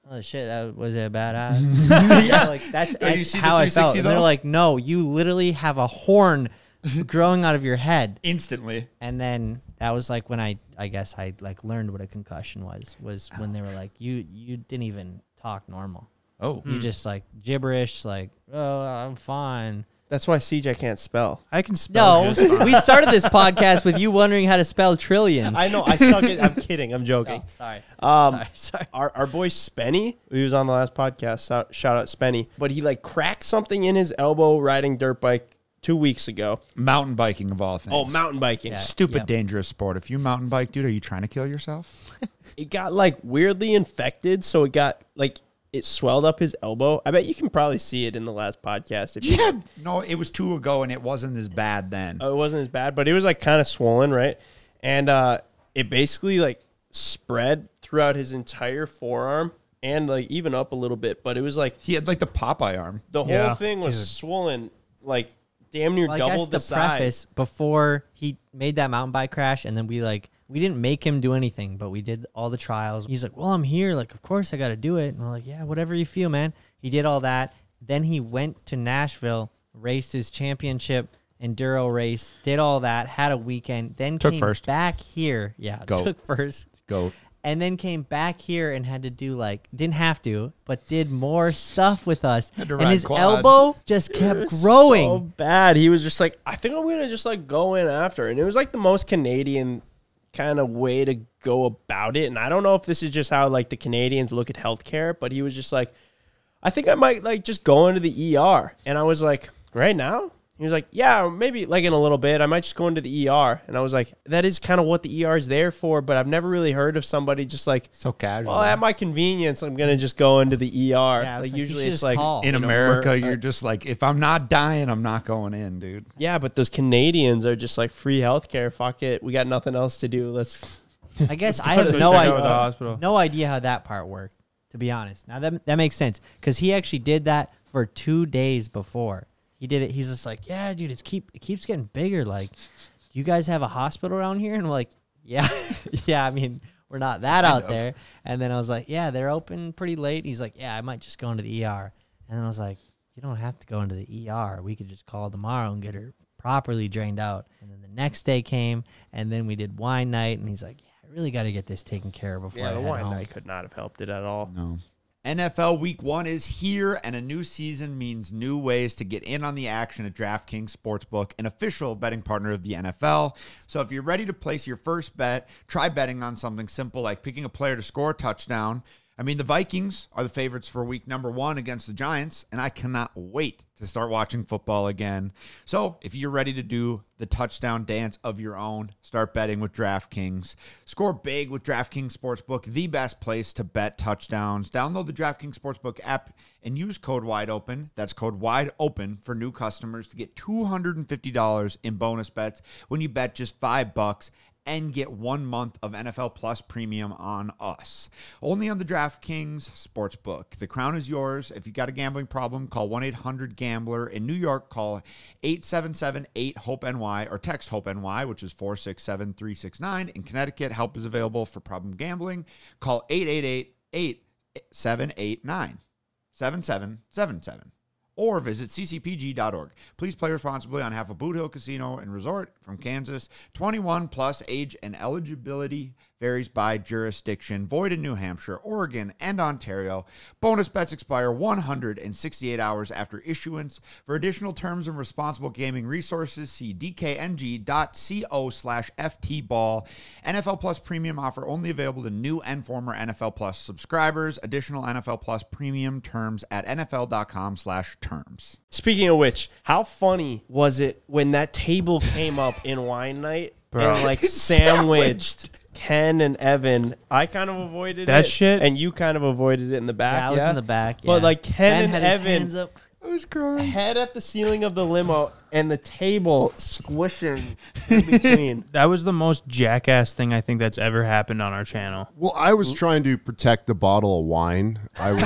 "Oh shit, that was a badass." Yeah, like that's Did you see the how I felt. 360 And they're though? like, "No, you literally have a horn growing out of your head." Instantly. And then that was like when I guess I like learned what a concussion was when they were like, you didn't even talk normal. Oh. You just like gibberish, like, "Oh, I'm fine." That's why CJ can't spell. I can spell No, just fine. we started this podcast with you wondering how to spell trillions. I know. I suck at I'm kidding. I'm joking. Oh, sorry. Sorry. Our boy Spenny, he was on the last podcast. Shout out Spenny. But he like cracked something in his elbow riding dirt bike 2 weeks ago. Mountain biking of all things. Oh, mountain biking. Yeah. Stupid, Yep. dangerous sport. If you mountain bike, dude, are you trying to kill yourself? It got like weirdly infected, so it got like it swelled up his elbow. I bet you can probably see it in the last podcast. If you Yeah. No, it was 2 ago, and it wasn't as bad then. it wasn't as bad, but it was like kind of swollen, right? And it basically like spread throughout his entire forearm and like even up a little bit. But it was like He had like the Popeye arm. the whole Yeah, thing was dude. swollen, like damn near Well, I guess double the the size. preface before he made that mountain bike crash, and then we didn't make him do anything, but we did all the trials. He's like, "Well, I'm here. Like, of course I got to do it." And we're like, "Yeah, whatever you feel, man." He did all that. Then he went to Nashville, raced his championship enduro race, did all that, had a weekend, then Took came first. back here. Yeah, Goat. took first. Goat. And then came back here and had to do didn't have to, but did more stuff with us. Had to And ride his quad. elbow just kept It was growing. so bad. He was just like, I think I'm gonna just like go in after, and it was like the most Canadian kind of way to go about it. And I don't know if this is just how like the Canadians look at healthcare, but he was just like, I think I might like just go into the ER. And I was like, right now? He was like, yeah, maybe like in a little bit. I might just go into the ER. And I was like, that is kind of what the ER is there for. But I've never really heard of somebody just like, So casual. well, at my convenience, I'm gonna just go into the ER. Yeah, I was like like, you usually should it's just like call. in you know, America, you're just like, if I'm not dying, I'm not going in, dude. yeah, but those Canadians are just like free healthcare. Fuck it, we got nothing else to do. Let's. I guess I Let's have go no check out the idea, hospital. no idea how that part worked, to be honest. Now that makes sense because he actually did that for 2 days before he did it. He's just like, yeah, dude, it keeps getting bigger. Like, do you guys have a hospital around here? And we're like, yeah, yeah. I mean, we're not that out there. And then I was like, yeah, they're open pretty late. He's like, yeah, I might just go into the ER. And then I was like, you don't have to go into the ER. We could just call tomorrow and get her properly drained out. And then the next day came, and then we did wine night. And he's like, yeah, I really got to get this taken care of before I Yeah, the head wine home. night could not have helped it at all. No. NFL Week 1 is here, and a new season means new ways to get in on the action at DraftKings Sportsbook, an official betting partner of the NFL. So if you're ready to place your first bet, try betting on something simple like picking a player to score a touchdown. I mean, the Vikings are the favorites for week number 1 against the Giants, and I cannot wait to start watching football again. So if you're ready to do the touchdown dance of your own, start betting with DraftKings. Score big with DraftKings Sportsbook, the best place to bet touchdowns. Download the DraftKings Sportsbook app and use code WIDEOPEN. That's code WIDEOPEN for new customers to get $250 in bonus bets when you bet just $5 and get 1 month of NFL Plus premium on us. Only on the DraftKings Sportsbook. The crown is yours. If you got a gambling problem, call 1-800-GAMBLER. In New York, call 877-8-HOPE-NY or text HOPE-NY, which is 467-369. In Connecticut, help is available for problem gambling. Call 888-789-7777. Or visit ccpg.org. Please play responsibly on behalf of Boot Hill Casino and Resort from Kansas. 21 plus age and eligibility Varies by jurisdiction. Void in New Hampshire, Oregon, and Ontario. Bonus bets expire 168 hours after issuance. For additional terms and responsible gaming resources, see dkng.co/ftball. NFL Plus Premium offer only available to new and former NFL Plus subscribers. Additional NFL Plus Premium terms at nfl.com/terms. Speaking of which, how funny was it when that table came up in wine night and like sandwiched Ken and Evan? I kind of avoided That it, shit? and you kind of avoided it in the back. Yeah, I was in the back. But yeah. like Ken and had his Evan, hands up. I was crying. head at the ceiling of the limo and the table squishing in between. That was the most jackass thing I think that's ever happened on our channel. Well, I was trying to protect the bottle of wine. I was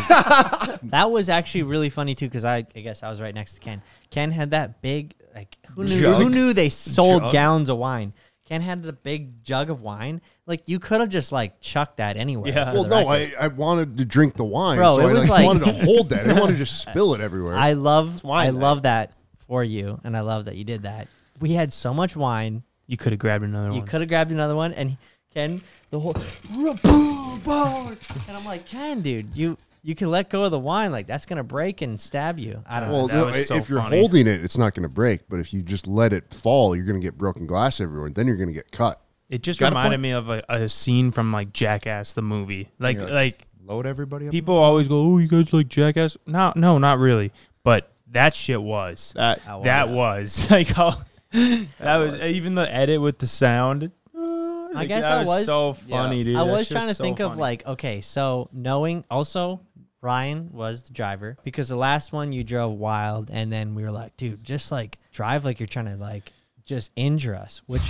That was actually really funny too, because I guess I was right next to Ken. Ken had that big, like, who Jug. knew they sold Jug. gallons of wine? Ken had the big jug of wine. Like, you could have just like chucked that anywhere. Yeah. for well, the no, record. I wanted to drink the wine, Bro, so it I was like- wanted to hold that. I didn't want to just spill it everywhere. I love wine that for you, and I love that you did that. We had so much wine. You could have grabbed another You one. could have grabbed another one, and Ken, the whole and I'm like, Ken, dude, you can let go of the wine, like that's gonna break and stab you. I don't know. well, That no, was so if you're funny. holding it, it's not going to break. But if you just let it fall, you're going to get broken glass everywhere, and then you're going to get cut. It just Got a reminded point. me of a scene from like Jackass the movie. Like You're like Load everybody up. people always go, "Oh, you guys like Jackass?" No, not really. But that shit was. That was like how that was even the edit with the sound. I guess that I was so funny, dude. I That was shit trying to so think of funny. like, okay, so knowing also Ryan was the driver, because the last one you drove wild, and then we were like, dude, just like drive like you're trying to like just injure us, which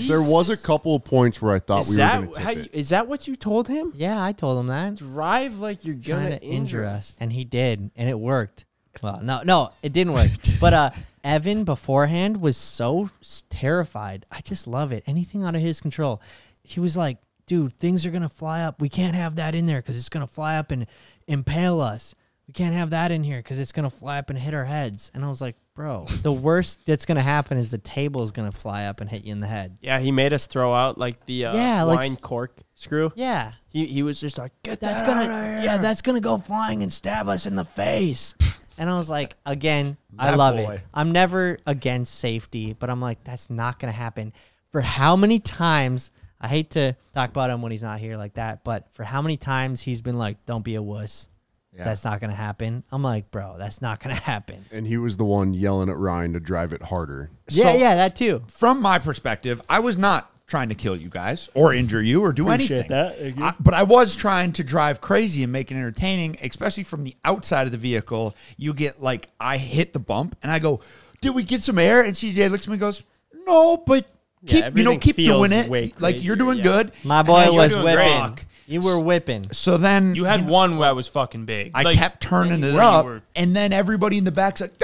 There was a couple of points where I thought we were going to tip it. Is that what you told him? yeah, I told him that. Drive like you're Trying gonna to injure us, and he did, and it worked. Well, no, it didn't work. But Evan beforehand was so terrified. I just love it. Anything out of his control. He was like, dude, things are going to fly up. We can't have that in there because it's going to fly up and impale us. We can't have that in here because it's going to fly up and hit our heads. And I was like, bro, the worst that's going to happen is the table is going to fly up and hit you in the head. Yeah, he made us throw out like the Yeah, like wine cork screw. Yeah. He was just like, get That's that gonna out of here. yeah, that's gonna go flying and stab us in the face. And I was like, again, I That love boy. it. I'm never against safety, but I'm like, that's not gonna happen. For how many times, I hate to talk about him when he's not here like that, but for how many times he's been like, don't be a wuss. Yeah. That's not gonna happen. I'm like, bro, that's not gonna happen. And he was the one yelling at Ryan to drive it harder. Yeah, that too. From my perspective, I was not trying to kill you guys or injure you or do anything. But I was trying to drive crazy and make it entertaining, especially from the outside of the vehicle. You get like, I hit the bump and I go, did we get some air? And CJ looks at me and goes, no, but keep everything keep feels doing way it. Like you're crazier, doing yeah. good. My And boy I was go, whipping. "Fuck." You were whipping. So then You had one that was fucking big. I Like, kept turning it where you up, were- and then everybody in the back's like,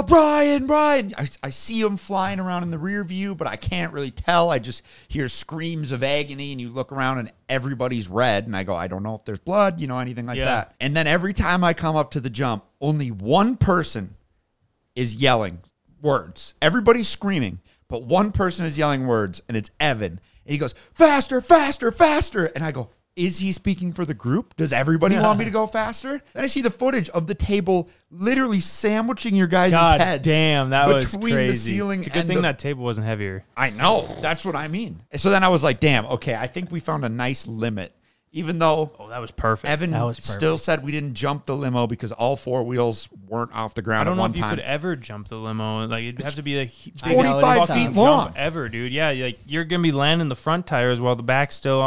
Brian. I see him flying around in the rear view, but I can't really tell. I just hear screams of agony, and you look around, and everybody's red, and I go, I don't know if there's blood, anything like Yeah. that. And then every time I come up to the jump, only one person is yelling words. Everybody's screaming, but one person is yelling words, and it's Evan. And he goes, faster, faster, faster. And I go, is he speaking for the group? Does everybody want me to go faster? Then I see the footage of the table literally sandwiching your guys' God heads. damn, that was between crazy. the ceiling It's a good and thing the- that table wasn't heavier. I know. That's what I mean. So then I was like, damn, okay, I think we found a nice limit. Even though Oh, that was perfect. Evan That was perfect. still said we didn't jump the limo because all four wheels weren't off the ground I don't at know one if you time. could ever jump the limo. Like it'd have to be like I know, 45 it's feet tough. long. jump ever, dude. Yeah, like you're gonna be landing the front tires while the back's still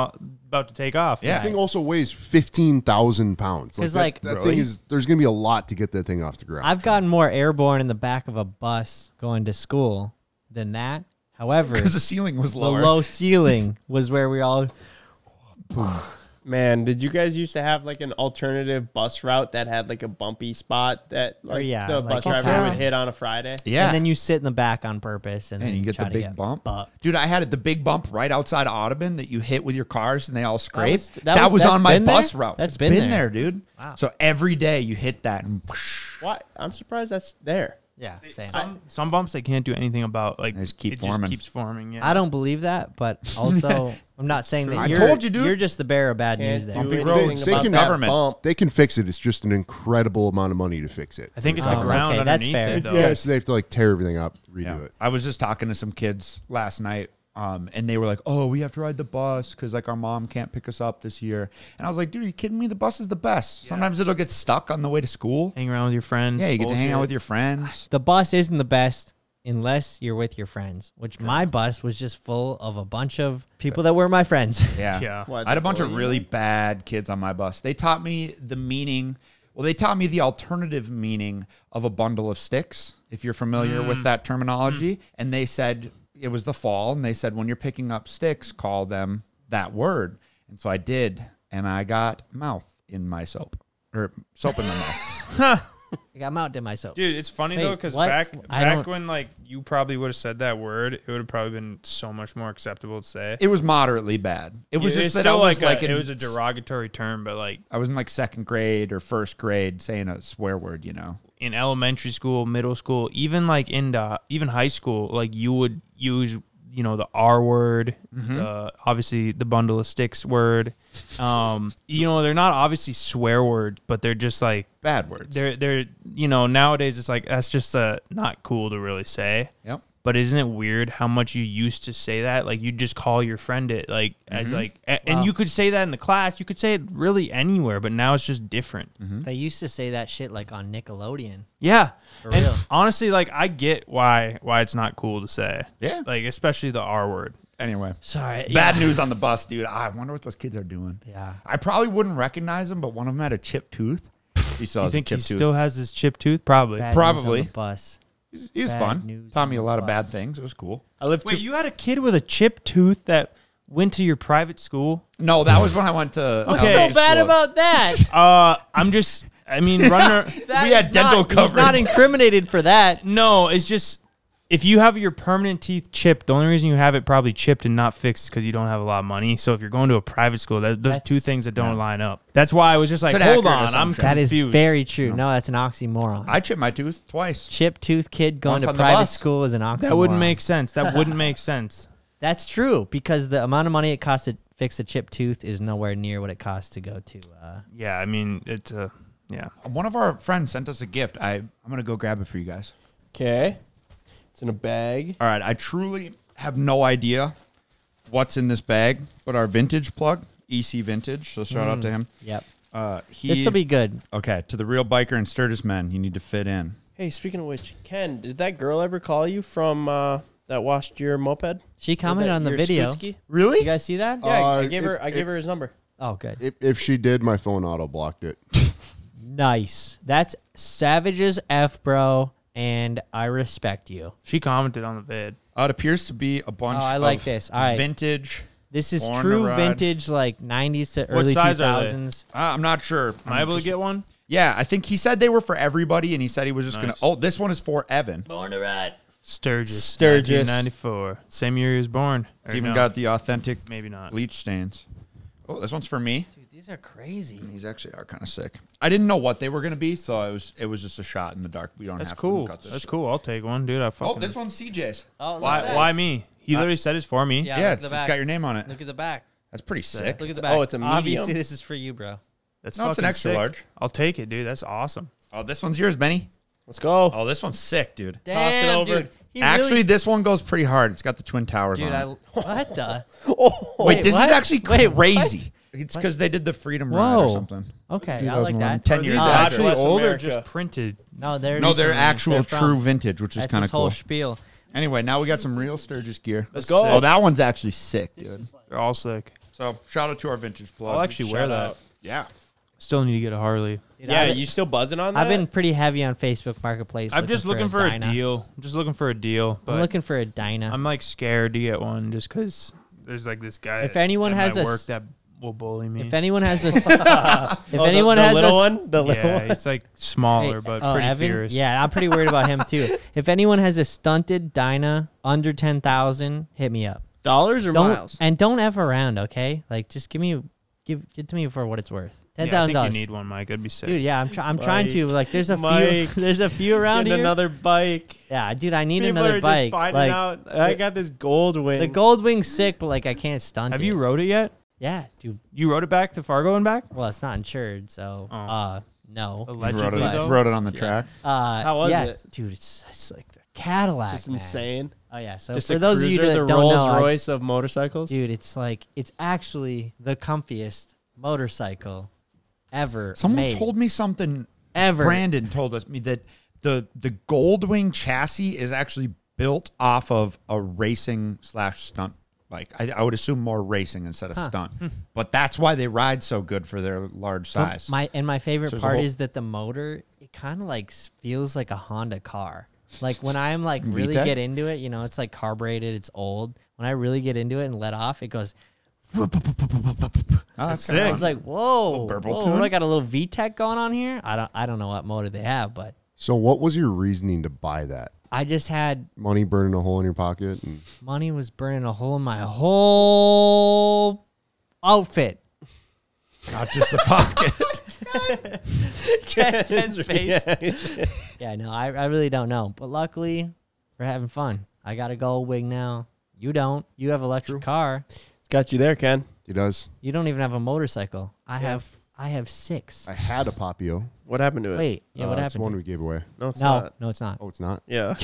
about to take off. Yeah. That thing also weighs 15,000 pounds. 'Cause, that, like- that Really? thing is, there's going to be a lot to get that thing off the ground. I've gotten more airborne in the back of a bus going to school than that. However, Because the ceiling was the lower. low ceiling was where we all. Man, did you guys used to have like an alternative bus route that had like a bumpy spot that like yeah, the like bus it's driver would how- hit on a Friday? Yeah. And then you sit in the back on purpose, and And then you get try the to big get bump. bucked. Dude, I had the big bump right outside of Audubon that you hit with your cars and they all scrape. that was- was on that's my been bus there? route. That's It's been there, there. dude. Wow. So every day you hit that and whoosh. What? I'm surprised that's there. Yeah, same. Some bumps they can't do anything about. Like They just keep it forming. just keeps forming. Yeah. I don't believe that, but also I'm not saying that I you're. told you, dude. You're just the bearer of bad Can't news there. do Bumpy anything roads. They about can- that government. bump. They can fix it. It's just an incredible amount of money to fix it. I think it's Oh, the ground okay, that's underneath fair. it, though. Yeah, so they have to like tear everything up, redo Yeah. it. I was just talking to some kids last night, and they were like, "Oh, we have to ride the bus because like our mom can't pick us up this year." And I was like, "Dude, are you kidding me? The bus is the best. Sometimes it'll get stuck on the way to school. Hang around with your friends. Yeah, you get to hang out bullshit. with your friends. The bus isn't the best unless you're with your friends. Which my bus was just full of a bunch of people that were my friends. Yeah, Yeah. What, I had a bunch of bullying? really bad kids on my bus. They taught me the meaning. Well, they taught me the alternative meaning of a bundle of sticks, if you're familiar with that terminology. And they said it was the fall, and they said when you're picking up sticks, call them that word. And so I did, and I got mouth in my soap, or soap in my mouth. I got mounted in my soap. Dude, it's funny Wait, though, because what? back I back don't- when like you probably would have said that word, it would have probably been so much more acceptable to say. It was moderately bad. It was Yeah, just it's that I still was like, in, it was a derogatory term, but like I was in like second grade or first grade saying a swear word, you know. in elementary school, middle school, even like even high school, like you would use the R word, obviously the bundle of sticks word. They're not obviously swear words, but they're just like Bad words. they're nowadays it's like that's just not cool to really say. Yep. But isn't it weird how much you used to say that? Like you just call your friend it like as like and you could say that in the class, you could say it really anywhere, but now it's just different. They used to say that shit like on Nickelodeon. Yeah. For And real. honestly, like I get why it's not cool to say. Yeah. Like especially the R word. Anyway, Sorry. bad news on the bus, dude. I wonder what those kids are doing. Yeah. I probably wouldn't recognize him, but one of them had a chipped tooth. He still You has think a he chipped tooth. still has his chipped tooth? Probably. Bad Probably. news on the bus. He was bad fun. news Taught on me a the lot of bad bus. things. It was cool. I lived Wait, you had a kid with a chipped tooth that went to your private school? No, that was when I went to. Okay. What's so bad about that? Runner. That We had is dental not, He's not coverage. incriminated for that. No, it's just if you have your permanent teeth chipped, the only reason you have it probably chipped and not fixed is because you don't have a lot of money. So if you're going to a private school, those are That's- two things that don't line up. That's why I was just like, It's an hold accurate on, I'm assumption. That is confused. very true. No, that's an oxymoron. I chipped my tooth twice. Chip tooth kid going Once to on the private bus. school is an oxymoron. That wouldn't make sense. That wouldn't make sense. That's true because the amount of money it costs to fix a chipped tooth is nowhere near what it costs to go to. Yeah, I mean, it's yeah. One of our friends sent us a gift. I'm gonna go grab it for you guys. Okay. It's in a bag. All right. I truly have no idea what's in this bag, but our vintage plug, EC Vintage. So shout out to him. Yep. He This will be good. okay. To the real biker and Sturgis men, you need to fit in. Hey, speaking of which, Ken, did that girl ever call you from that washed your moped? She commented on the Your video. Skootski? Really? You guys see that? Yeah, I Uh, gave her his number. Oh, good. If she did, my phone auto blocked it. Nice. That's savage as F, bro. And I respect you. She commented on the vid. It appears to be a bunch. Oh, I like of this. All right. Vintage. This is Born to true ride. vintage, like 90s to What early size are they? 2000s. I'm not sure. Am I able to get one? Yeah, I think he said they were for everybody, and he said he was just Nice. gonna. Oh, this one is for Evan. Born to ride. Sturgis. 1994. Same year he was born. It's Or even no, got the authentic maybe not. bleach stains. Oh, this one's for me. Dude, these are crazy. These actually are kind of sick. I didn't know what they were gonna be, so it was just a shot in the dark. We don't That's have cool. to cut this. That's shit. cool. I'll take one, dude. I Oh, fucking. this one's CJ's. Oh, look Why? at that. Why me? He literally said it's for me. Yeah, Yeah, look at it's the back. got your name on it. Look at the back. That's pretty sick. Look at the back. It's a medium. Obviously, this is for you, bro. That's No, it's an fucking extra sick. large. I'll take it, dude. That's awesome. Oh, this one's yours, Benny. Let's go. Oh, this one's sick, dude. Damn, over. dude. He Actually, really, this one goes pretty hard. It's got the twin towers dude, on it. what the? Wait, this what? is actually Wait, what? crazy. It's because they did the Freedom Ride or Whoa. something. Okay, I like 2011. that. 10 Are years these Oh, after. actually West old or America. just printed? No, they're No, they're recently. actual They're from- true vintage, which is That's kind of his whole cool. spiel. Anyway, now we got some real Sturgis gear. Let's go. Oh, that one's actually sick, dude. They're all sick. So shout out to our vintage plug. I'll actually wear Shout that. out. Yeah. Still need to get a Harley. Dude, Yeah, I've, you still buzzing on that? I've been pretty heavy on Facebook Marketplace. I'm just looking for a Dyna. deal. I'm just looking for a deal. But I'm looking for a Dyna. I'm like scared to get one just because there's like this guy. If anyone at has my a work s- that will bully me. If anyone has a, if Oh, anyone the has little a, one, the little yeah, one. it's like smaller but oh, pretty Evan? fierce. Yeah, I'm pretty worried about him too. If anyone has a stunted Dyna under 10,000, hit me up. Dollars or Don't miles? and don't F around, okay? Like just give me give it to me for what it's worth. $10,000. Yeah, I think you need one, Mike. That'd be sick. Dude, yeah, I'm trying to. Like, there's a Mike, few. There's a few around here. Another bike. Yeah, dude, I need People another are bike. just finding Like, out. I got this gold wing. the gold wing's sick, but like I can't stunt Have it. you rode it yet? Yeah, dude. You rode it back to Fargo and back? Well, it's not insured, so no. Allegedly, though? Rode it on the track. How was it? Dude? It's like the Cadillac. Just man. insane. Oh yeah. So Just for a those of you cruiser, that the don't Rolls know, Royce of motorcycles. dude, it's actually the comfiest motorcycle ever. Someone made. told me something. Ever. Brandon told me that the Goldwing chassis is actually built off of a racing / stunt bike. I would assume more racing instead of stunt, but that's why they ride so good for their large size. My favorite So there's a part whole- is that the motor, it kind of like feels like a Honda car. Like when I'm like really VTEC? get into it, it's like carbureted, it's old. When I really get into it and let off, it goes. Oh, that's sick. kinda I was like, whoa, Little burble whoa, tune? I got a little VTEC going on here. I don't know what motor they have, but So what was your reasoning to buy that? I just had Money burning a hole in your pocket? And money was burning a hole in my whole outfit. not just the pocket. Ken's face. Yeah, no, I really don't know. But luckily, we're having fun. I got a gold wing now. You don't. You have an electric car. It's got you there, Ken. he does. You don't even have a motorcycle. I have 6. I had a Papio. What happened to it? Wait, yeah, what It's the one happened? we gave away. No, it's No, not. no, it's not. Oh, it's not? Yeah.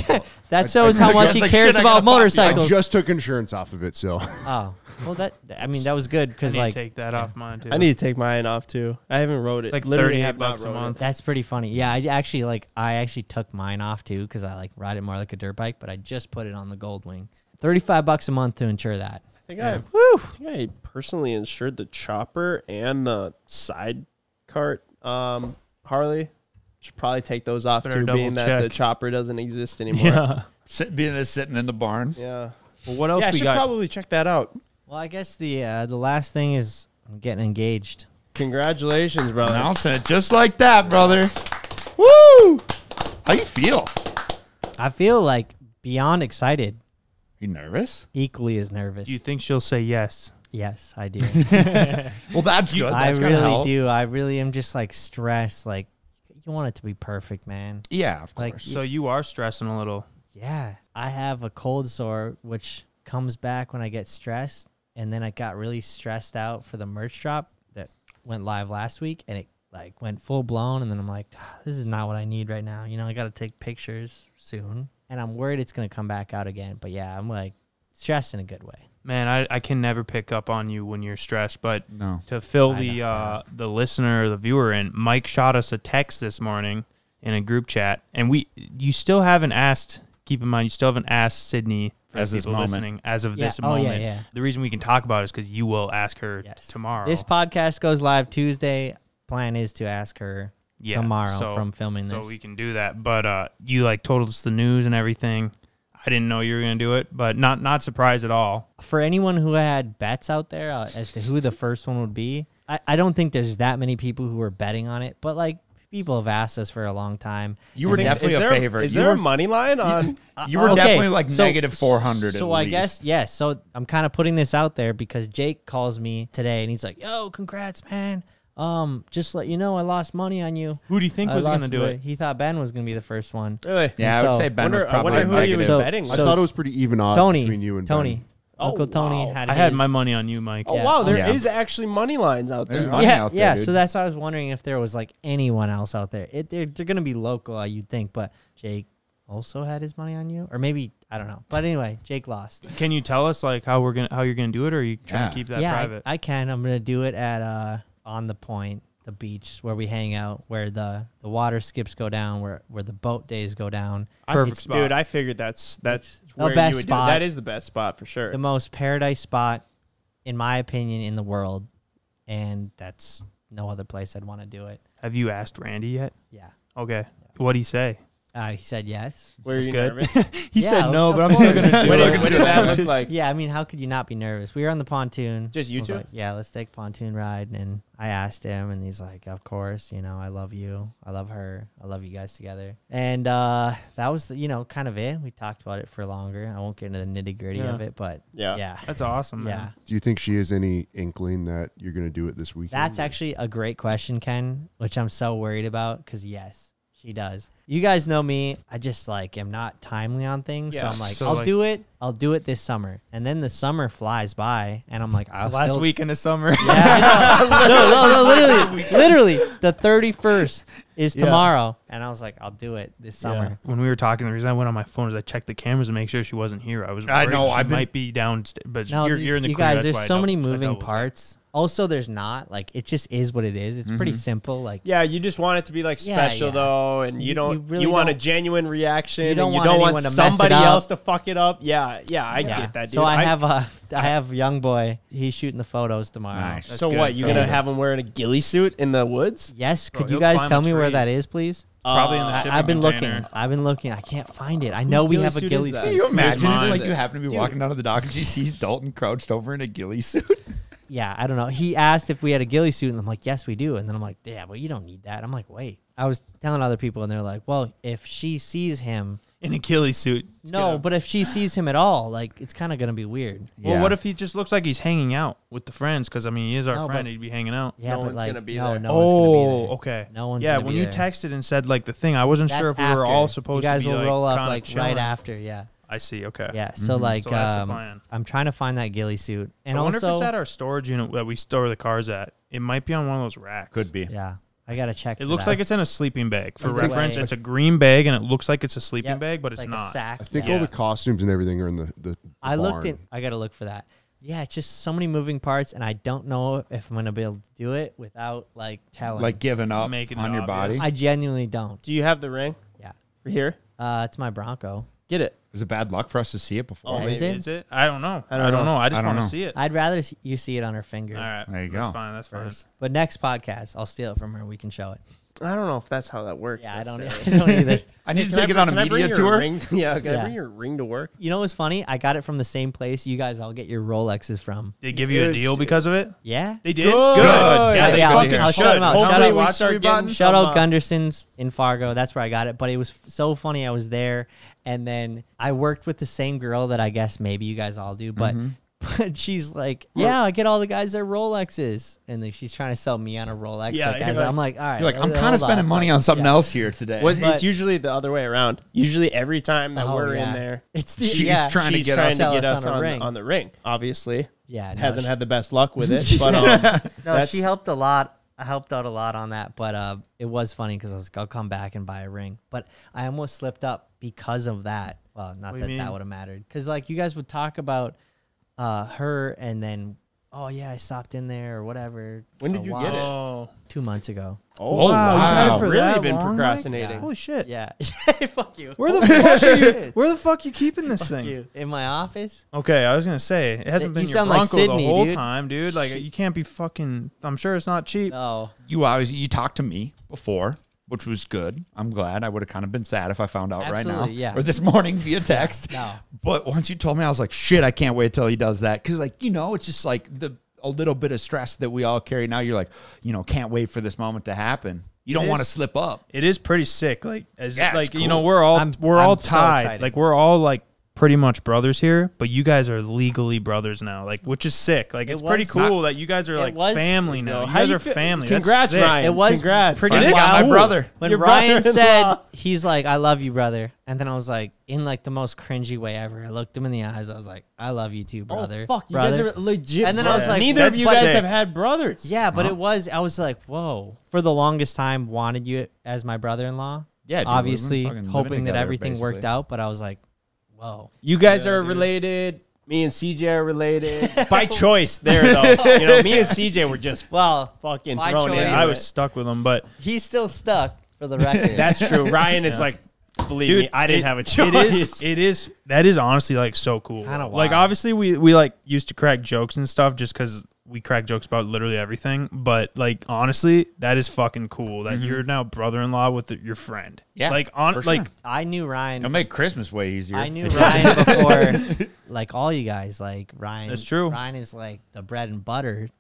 That shows how much he like, cares shit, I got about a Papio. I motorcycles. just took insurance off of it, so. Oh, well, that was good I because need like to take that off mine, too. I need to take mine off too. I haven't rode it. It's like Literally 38 have not bucks a rode it. month. that's pretty funny. Yeah, I actually took mine off too because I like ride it more like a dirt bike, but I just put it on the gold wing. $35 a month to insure that. I think Woo! I personally insured the chopper and the side cart Harley. Should probably take those off Better too, double being that the check. chopper doesn't exist anymore. Yeah. Sitting in the barn. Yeah. Well, what else Yeah, I we should got? probably check that out. Well, I guess the last thing is I'm getting engaged. Congratulations, brother. Announcing it just like that, brother. Woo! How you feel? I feel like beyond excited, You nervous? equally as nervous. Do you think she'll say yes? Yes, I do. Well, that's good. I That's gonna really help. do. I really am just like stressed. Like you want it to be perfect, man. Yeah, of Like, course. So you are stressing a little. Yeah, I have a cold sore which comes back when I get stressed, and then I got really stressed out for the merch drop that went live last week, and it like went full blown, and then I'm like, this is not what I need right now. I got to take pictures soon, and I'm worried it's gonna come back out again. But yeah, I'm like stressed in a good way. Man, I can never pick up on you when you're stressed, but No. to fill I know. the listener or the viewer in, Mike shot us a text this morning in a group chat, and you still haven't asked. Keep in mind, you still haven't asked Sydney for As this people moment. listening as of Yeah. this Oh, yeah, moment. yeah. The reason we can talk about it is because you will ask her Yes. tomorrow. This podcast goes live Tuesday. Plan is to ask her tomorrow so- from filming so this. we can do that. But you like told us the news and everything. I didn't know you were gonna do it, but not surprised at all. For anyone who had bets out there as to who the first one would be, I don't think there's that many people who were betting on it, but like people have asked us for a long time. You were And definitely Is a there- favorite. Is You there were- a money line on? You were Okay, definitely like so- negative 400 So at I least. guess, yes. So I'm kind of putting this out there because Jake calls me today and he's like, yo, congrats, man. Just let you know, I lost money on you. Who do you think I was lost gonna do money." it? He thought Ben was going to be the first one. Really? Yeah, I would So- say Ben was I probably wonder who he was negative. betting I with. thought it was pretty even odds Tony, between you and Tony, Ben. Uncle Tony wow. had I had his- my money on you, Mike. Oh Yeah. wow, there is Yeah. actually money lines out There's there. money Yeah, out there, yeah. dude. So that's why I was wondering if there was like anyone else out there. They're going to be local, you'd think, but Jake also had his money on you, or maybe I don't know. But anyway, Jake lost. Can you tell us like how you're gonna do it, or are you trying Yeah. to keep that yeah, private? I can. I'm going to do it at on the point, the beach where we hang out, where the water skips go down, where the boat days go down. Perfect spot. Dude, I figured that's where best you would spot. do it. That is the best spot for sure. The most paradise spot, in my opinion, in the world, and that's no other place I'd want to do it. Have you asked Randy yet? Yeah. Okay. What'd he say? He said yes. Were That's you good. nervous? He Yeah, said no, of but I'm still going to course. do What it. did that look like? Yeah, I mean, how could you not be nervous? We were on the pontoon. Just you I was two? like, yeah, let's take pontoon ride. And I asked him, and he's like, of course, I love you. I love her. I love you guys together. And that was, kind of it. We talked about it for longer. I won't get into the nitty gritty of it, but yeah. That's awesome, man. Yeah. Do you think she has any inkling that you're going to do it this weekend? That's actually a great question, Ken, which I'm so worried about because, yes, she does. You guys know me. I just am not timely on things. So Yeah. I'm like, So, I'll do it. I'll do it this summer. And then the summer flies by and I'm like, Last weekend of summer. Yeah, I know. No, literally. The 31st is tomorrow. And I was like, I'll do it this summer. When we were talking, the reason I went on my phone is I checked the cameras to make sure she wasn't here. I was I worried know, she I've been- might be downstairs, but No, you're in the you clear. guys, That's there's why I so many double- I moving double checked. parts. Also, there's not. It just is what it is. It's pretty simple. Yeah, you just want it to be special yeah. though, and you really want a don't- genuine reaction. you don't and you want don't want anyone to mess it somebody up. else to fuck it up. Yeah, I get that, dude. So I have young boy. He's shooting the photos tomorrow. Nice. So good. what? You're Yeah. gonna have him wearing a ghillie suit in the woods? Yes. Could he'll you guys climb tell a me where tree. that is, please? Probably in the shipping I've been container. looking. I've been looking. I can't find it. I know we ghillie have a suit ghillie is that? suit. Can you imagine mine. if you happen to be walking down to the dock and she sees Dalton crouched over in a ghillie suit? Yeah, I don't know. He asked if we had a ghillie suit, and I'm like, yes, we do. And then I'm like, yeah, but you don't need that. I'm like, wait. I was telling other people, and they're like, well, if she sees him, In a ghillie suit. It's no, gonna- but if she sees him at all, it's kind of gonna be weird. Well, what if he just looks like he's hanging out with the friends? Because, he is our No, friend. but- He'd be hanging out. Yeah, No but one's gonna be no, there. no one's gonna be Oh, there. okay. No one's Yeah, gonna when be you there. texted and said, the thing, I wasn't sure if we were all supposed you guys to be, will roll up kinda right chilling. after. Yeah, I see, okay. yeah. So So that's the plan. I'm trying to find that ghillie suit, and I wonder also if it's at our storage unit that we store the cars at. It might be on one of those racks. Could be. yeah, I gotta check. It for looks that. like it's in a sleeping bag. For By the reference, way- it's a green bag, and it looks like it's a sleeping Yep, bag, but it's like not. a sack. I think yeah. all the costumes and everything are in the I looked barn. in. I gotta look for that. Yeah, it's just so many moving parts, and I don't know if I'm gonna be able to do it without telling. Like giving up Making on it your obvious. body. I genuinely don't. Do you have the ring? Yeah. Here, It's my Bronco. get it. Is it bad luck for us to see it before? Oh, is it? Is it? I don't know. I don't know. I just I don't want to know. see it. I'd rather you see it on her finger. All right. There you That's go. fine. That's fine. First. But next podcast, I'll steal it from her. We can show it. I don't know if that's how that works. Yeah, I don't, necessarily. I don't either. I need to Can take it on a can I bring media your tour. ring? Yeah, can I Yeah. bring your ring to work? You know what's funny? I got it from the same place you guys all get your Rolexes from. They give you a There's- deal because of it? Yeah? They did? Good. Yeah, Yeah, they yeah, fucking I'll should. shout 'em out. Hopefully Shout out- we we start start getting getting Shout some, out Gunderson's in Fargo. That's where I got it. But it was so funny. I was there, and then I worked with the same girl that I guess maybe you guys all do. But but she's like, yeah, I get all the guys their Rolexes, and she's trying to sell me on a Rolex. Yeah, Guys, you're I'm like, all right. You're like, I'm hold kind of spending on. money on something else here today. Well, But- it's usually the other way around. Usually, every time that Oh, we're yeah. in there, It's the, She's yeah. trying to she's get trying us- to get sell us us on a ring. on the ring. Obviously, Yeah, no, hasn't she- had the best luck with it, but No, that's- she helped a lot. I helped out a lot on that, but it was funny because I was like, I'll come back and buy a ring. But I almost slipped up because of that. Well, not What do that you that mean? would have mattered. Because you guys would talk about her and then, oh yeah, I stopped in there or whatever. When did you get it? Oh. 2 months ago. oh wow. you've had it Wow. for Really that been long, procrastinating. Mike? Holy shit. Yeah. Fuck you. Where the fuck are you? Where the fuck you keeping this Fuck thing? you. In my office? Okay, I was gonna say it hasn't You been your sound like Bronco Sydney, the whole dude. time, dude. Like you can't be fucking. I'm sure it's not cheap. No. You talked to me before, which was good. I'm glad. I would have kind of been sad if I found out right now. Absolutely, yeah. Or this morning via text. No. But once you told me, I was like, shit, I can't wait till he does that. Because, it's just like a little bit of stress that we all carry. Now you're like, can't wait for this moment to happen. You don't It want to is- slip up. It is pretty sick. Like Yeah, it's cool. we're all I'm all so tied. excited. Like we're all like pretty much brothers here, but you guys are legally brothers now. Like which is sick. Like It it's pretty was- cool that you guys are like was- family now. You How guys do you are feel- family. Congrats, That's sick. Ryan. It was Congrats. pretty It is wild. my brother. When Your Ryan brother-in-law. said, he's like, I love you, brother. And then I was like, in the most cringy way ever. I looked him in the eyes. I was like, I love you too, brother. Oh, fuck, you brother. guys are legit. And then I was brothers. like, neither of that's you guys sick. have had brothers. Yeah, but I was like, whoa. For the longest time, wanted you as my brother-in-law. Yeah, dude, Obviously, we've been fucking living hoping that together, everything worked basically. out. But I was like, whoa. You guys are related. Me and CJ are related by choice. There though, me and CJ were just Well, fucking by thrown choice. in. I was stuck with them, but he's still stuck for the record. That's true. Ryan is like, believe me, I didn't have a choice. That is honestly like so cool. Kinda Like wild. obviously we like used to crack jokes and stuff just because we crack jokes about literally everything. But like honestly, that is fucking cool that you're now brother-in-law with your friend. Yeah, like for sure. I knew Ryan. It'll make Christmas way easier. I knew Ryan before, like all you guys. Like Ryan, That's true. Ryan is like the bread and butter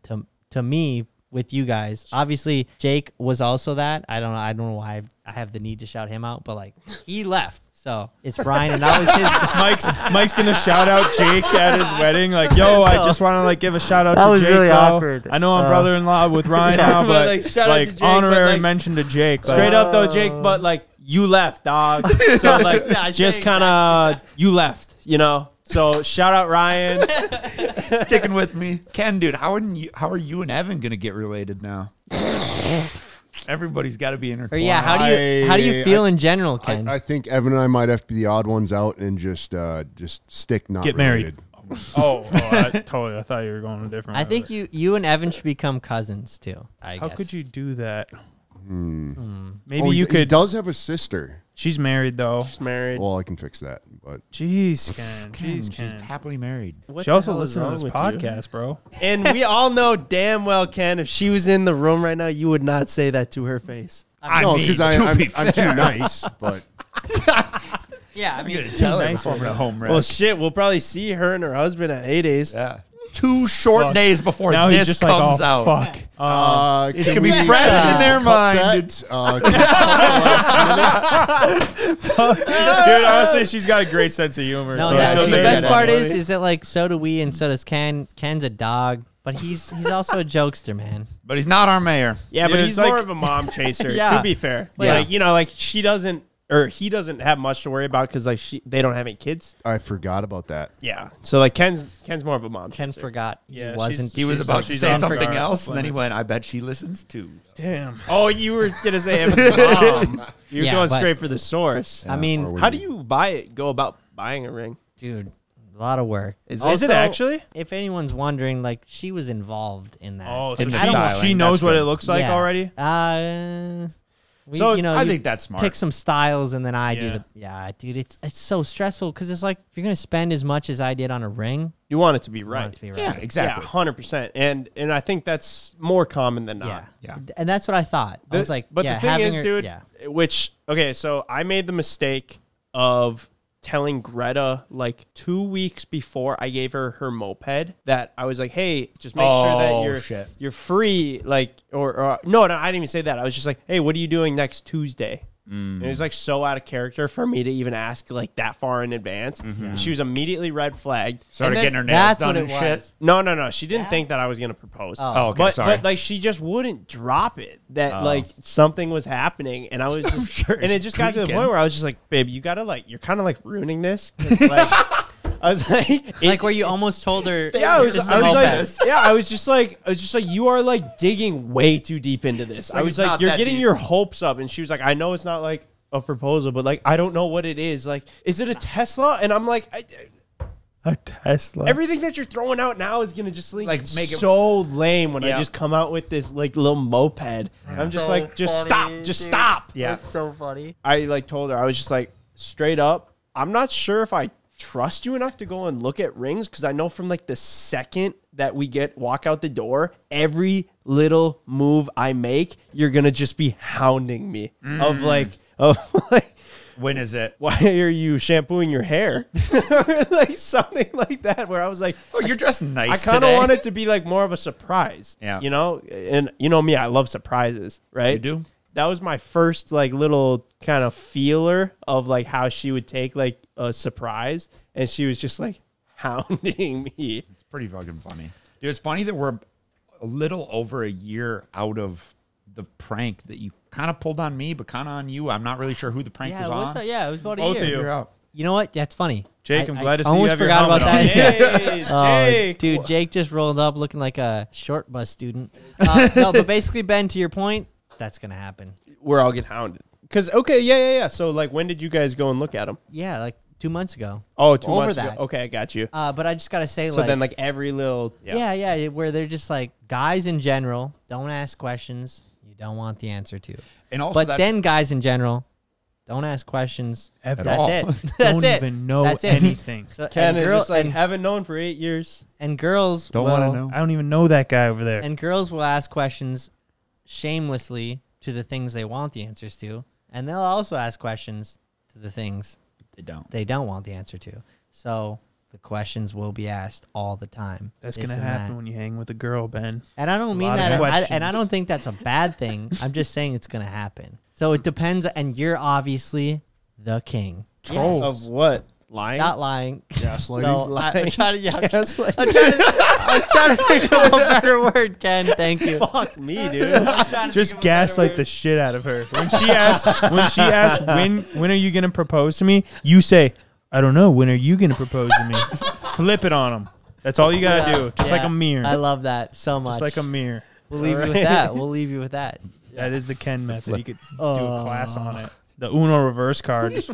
to me with you guys. Obviously, Jake was also that. I don't know why I have the need to shout him out, but like he left. So it's Ryan, and I was his. Mike's gonna shout out Jake at his wedding. Like, yo, I just want to like give a shout out That to was Jake. really bro. awkward. I know I'm brother-in-law with Ryan now, but like, shout out to Jake, honorary but, like, mention to Jake. Straight up though, Jake, but like you left, dog. So like just kind of you left, you know. So shout out Ryan. Sticking with me, Ken, dude. How are you and Evan gonna get related now? Everybody's got to be Or intertwined. yeah, how do you feel in general, Ken? I think Evan and I might have to be the odd ones out and just stick not Get related. married. I thought you were going a different. I think you and Evan should become cousins too. How guess. could you do that? Maybe Oh, you he could. does have a sister. She's married though. She's married. Well, I can fix that, but Jeez, Ken. Ken, Jeez, she's Ken. happily married. What She the also hell is listens to wrong this with you? podcast, bro. And we all know damn well, Ken, if she was in the room right now, you would not say that to her face. no, because I'm too nice. But Yeah, I mean, Tell her nice before right we're now. home, Well, shit, we'll probably see her and her husband at A-Days. yeah. 2 short days before Now he's this just like, comes oh out. fuck. It's can gonna be we, fresh in their cut mind. that? Can we cut the last minute? Dude, honestly, she's got a great sense of humor. no, so yeah, she'll the make best it part funny. is that like so do we, and so does Ken. Ken's a dog, but he's also a jokester, man. But he's not our mayor. Yeah, Dude, but it's he's like- more of a mom chaser, Yeah. to be fair. Yeah. Like, you know, like she doesn't, or he doesn't have much to worry about because like they don't have any kids. I forgot about that. Yeah. So like Ken's more of a mom Ken chaser. forgot Yeah, he wasn't. He was She's- about to she's say on something guard else, and then he when went, I bet she listens too. Damn. Oh, you were going to say Evan's mom. You're Yeah, going but- straight for the source. I mean, Or How do you go about buying a ring? dude, a lot of work. Is it actually? If anyone's wondering, like she was involved in that. Oh, In so the styling, she knows that's what good. it looks like Yeah. already? So, I think that's smart. pick some styles and then I do Yeah. the dude. It's so stressful because it's like if you're gonna spend as much as I did on a ring, You want it to be you want right. it to be right. Yeah, exactly. Yeah, 100%. And I think that's more common than not. Yeah. Yeah. And that's what I thought. I was like, but yeah, the thing having is, her- dude, yeah. which, okay, so I made the mistake of telling Greta like 2 weeks before I gave her her moped that I was like, hey, just make sure that shit. you're free. Like, or no, I didn't even say that. I was just like, hey, what are you doing next Tuesday? And it was like so out of character for me to even ask like that far in advance. She was immediately red flagged. Started And then- getting her nails That's done what and it shit. was. No. She didn't think that I was gonna propose. Oh, okay, sorry. But like she just wouldn't drop it that like something was happening, and I was just, sure and it it's just got to the tweaking. point where I was just like, babe, you gotta like, you're kind of like ruining this. 'Cause, like, I was like, Like where you almost told her. yeah, I was "This is like, a moped." I was just like, you are like digging way too deep into this. I like was it's like, not you're that getting deep. your hopes up, and she was like, I know it's not like a proposal, but like, I don't know what it is. Like, is it a Tesla? And I'm like, A Tesla. everything that you're throwing out now is gonna just like make it so lame when I Yeah. just come out with this like little moped. I'm just like, just stop. Yeah. so funny. I like told her, I was just like, straight up, I'm not sure if I trust you enough to go and look at rings because I know from like the second that we walk out the door, every little move I make, you're gonna just be hounding me of like When is it? why are you shampooing your hair? Or like something like that where I was like, Oh, you're dressed I nice kind of today. want it to be like more of a surprise. Yeah. You know? And you know me, I love surprises, right? You do? That was my first like little kind of feeler of like how she would take like a surprise. And she was just like hounding me. It's pretty fucking funny. Dude, it's funny that we're a little over a year out of the prank that you kind of pulled on me, but kind of on you. I'm not really sure who the prank Yeah, was on. it was about a Both year. of you. Figure out. You know what? That's funny. Jake, I'm glad to see almost you have your forgot about helmet that. on. Hey, Oh, Jake. dude, Jake just rolled up looking like a short bus student. No, but basically, Ben, to your point, that's gonna happen. Where I'll get hounded. Because, okay, yeah. So, like, when did you guys go and look at them? Yeah, like 2 months ago. Oh, 2 Over months that. ago. Okay, I got you. But I just gotta say, So like, then, like, every little... yeah, where they're just like guys in general don't ask questions you don't want the answer to, And also, but that's, then guys in general Don't ask questions. Ever. That's all. it. Don't That's it. even know That's it. anything. So, Ken and is girl- just like, and- haven't known for 8 years. and girls Don't will, want to know. I don't even know that guy over there. And girls will ask questions shamelessly to the things they want the answers to, and they'll also ask questions to the things They don't. want the answer to. So the questions will be asked all the time. That's This gonna and happen that. when you hang with a girl, Ben. And I don't mean lot of that, and I questions. don't think that's a bad thing. I'm just saying it's gonna happen. So it depends, and you're obviously the king. Trolls. Of what? Lying? Not lying. Gaslighting. No, I'm trying to. Yeah, I'm Gaslighting. trying to think of a better word, Ken. Thank you. Fuck me, dude. Just gaslight the shit out of her. When she asks when are you gonna propose to me, you say, I don't know. When are you gonna propose to me? Flip it on them. That's all you gotta do. Just like a mirror. I love that so much. Just like a mirror. We'll leave you with that. We'll leave you with that. That is the Ken method. You could do a class on it. The Uno reverse card.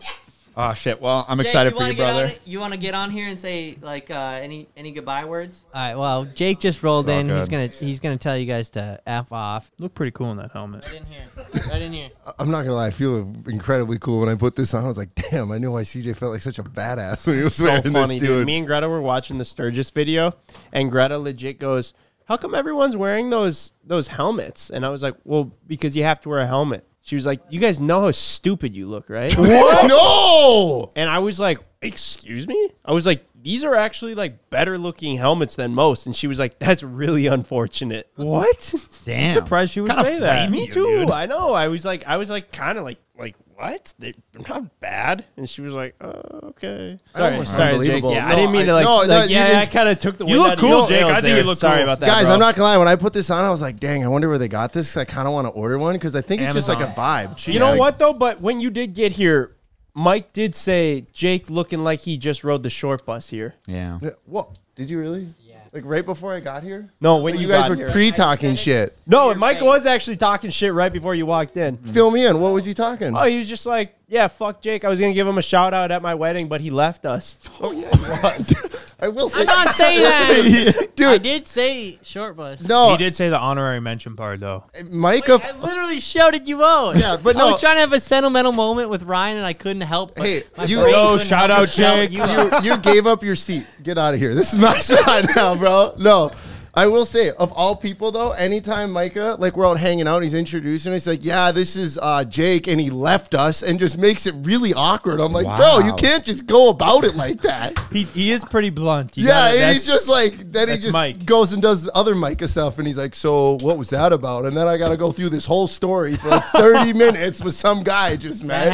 Oh shit. Well, I'm excited for you, brother. You want to get on here and say like any goodbye words? All right. Well, Jake just rolled in. good. He's gonna tell you guys to F off. Look pretty cool in that helmet. Right in here. Right in here. I'm not gonna lie, I feel incredibly cool when I put this on. I was like, damn, I knew why CJ felt like such a badass when he was So wearing funny, this, dude. dude. Me and Greta were watching the Sturgis video, and Greta legit goes, how come everyone's wearing those helmets? And I was like, well, because you have to wear a helmet. She was like, you guys know how stupid you look, right? What? No! And I was like, excuse me? I was like, these are actually like better looking helmets than most. And she was like, that's really unfortunate. What? Damn. I'm surprised she would Kinda say that. flame Me you, too. dude. I know. I was like kind of like what? They're not bad. And she was like, oh, okay. Sorry, Jake. Unbelievable. Yeah, No, I didn't mean to like. no, no, you yeah, I didn't- kind of took the. You wind look out of cool, your Jake. sails I think there. you look Sorry cool. about that, Guys, bro. I'm not gonna lie. When I put this on, I was like, dang, I wonder where they got this. 'Cause I kind of want to order one because I think it's just like a vibe. You know what though? But when you did get here, Mike did say Jake looking like he just rode the short bus here. Yeah. Yeah, what? Did you really? Yeah. Like right before I got here? No, when Like, you you guys got were here. pre-talking shit. No, Mike was actually talking shit right before you walked in. Fill me in. What was he talking? Oh, he was just like, yeah, fuck Jake. I was going to give him a shout out at my wedding, but he left us. Oh yeah, he was. I will say. I'm not saying that. Dude. I did say short bus. No, He did say the honorary mention part though. Mike. I literally shouted you out. Yeah, but I no. was trying to have a sentimental moment with Ryan, and I couldn't help. But Hey, my you- brain Yo, couldn't shout help out but shout Jake. you out. you gave up your seat. Get out of here. This is my spot now, bro. No. I will say, of all people, though, anytime Micah, like we're out hanging out, he's introducing us, like, yeah, this is Jake, and he left us, and just makes it really awkward. I'm like, bro, you can't just go about it like that. He is pretty blunt. You Yeah, gotta- and he's that's- just like, then he that's just Mike. goes and does the other Micah stuff, and he's like, so what was that about? And then I got to go through this whole story for like 30 minutes with some guy just, man.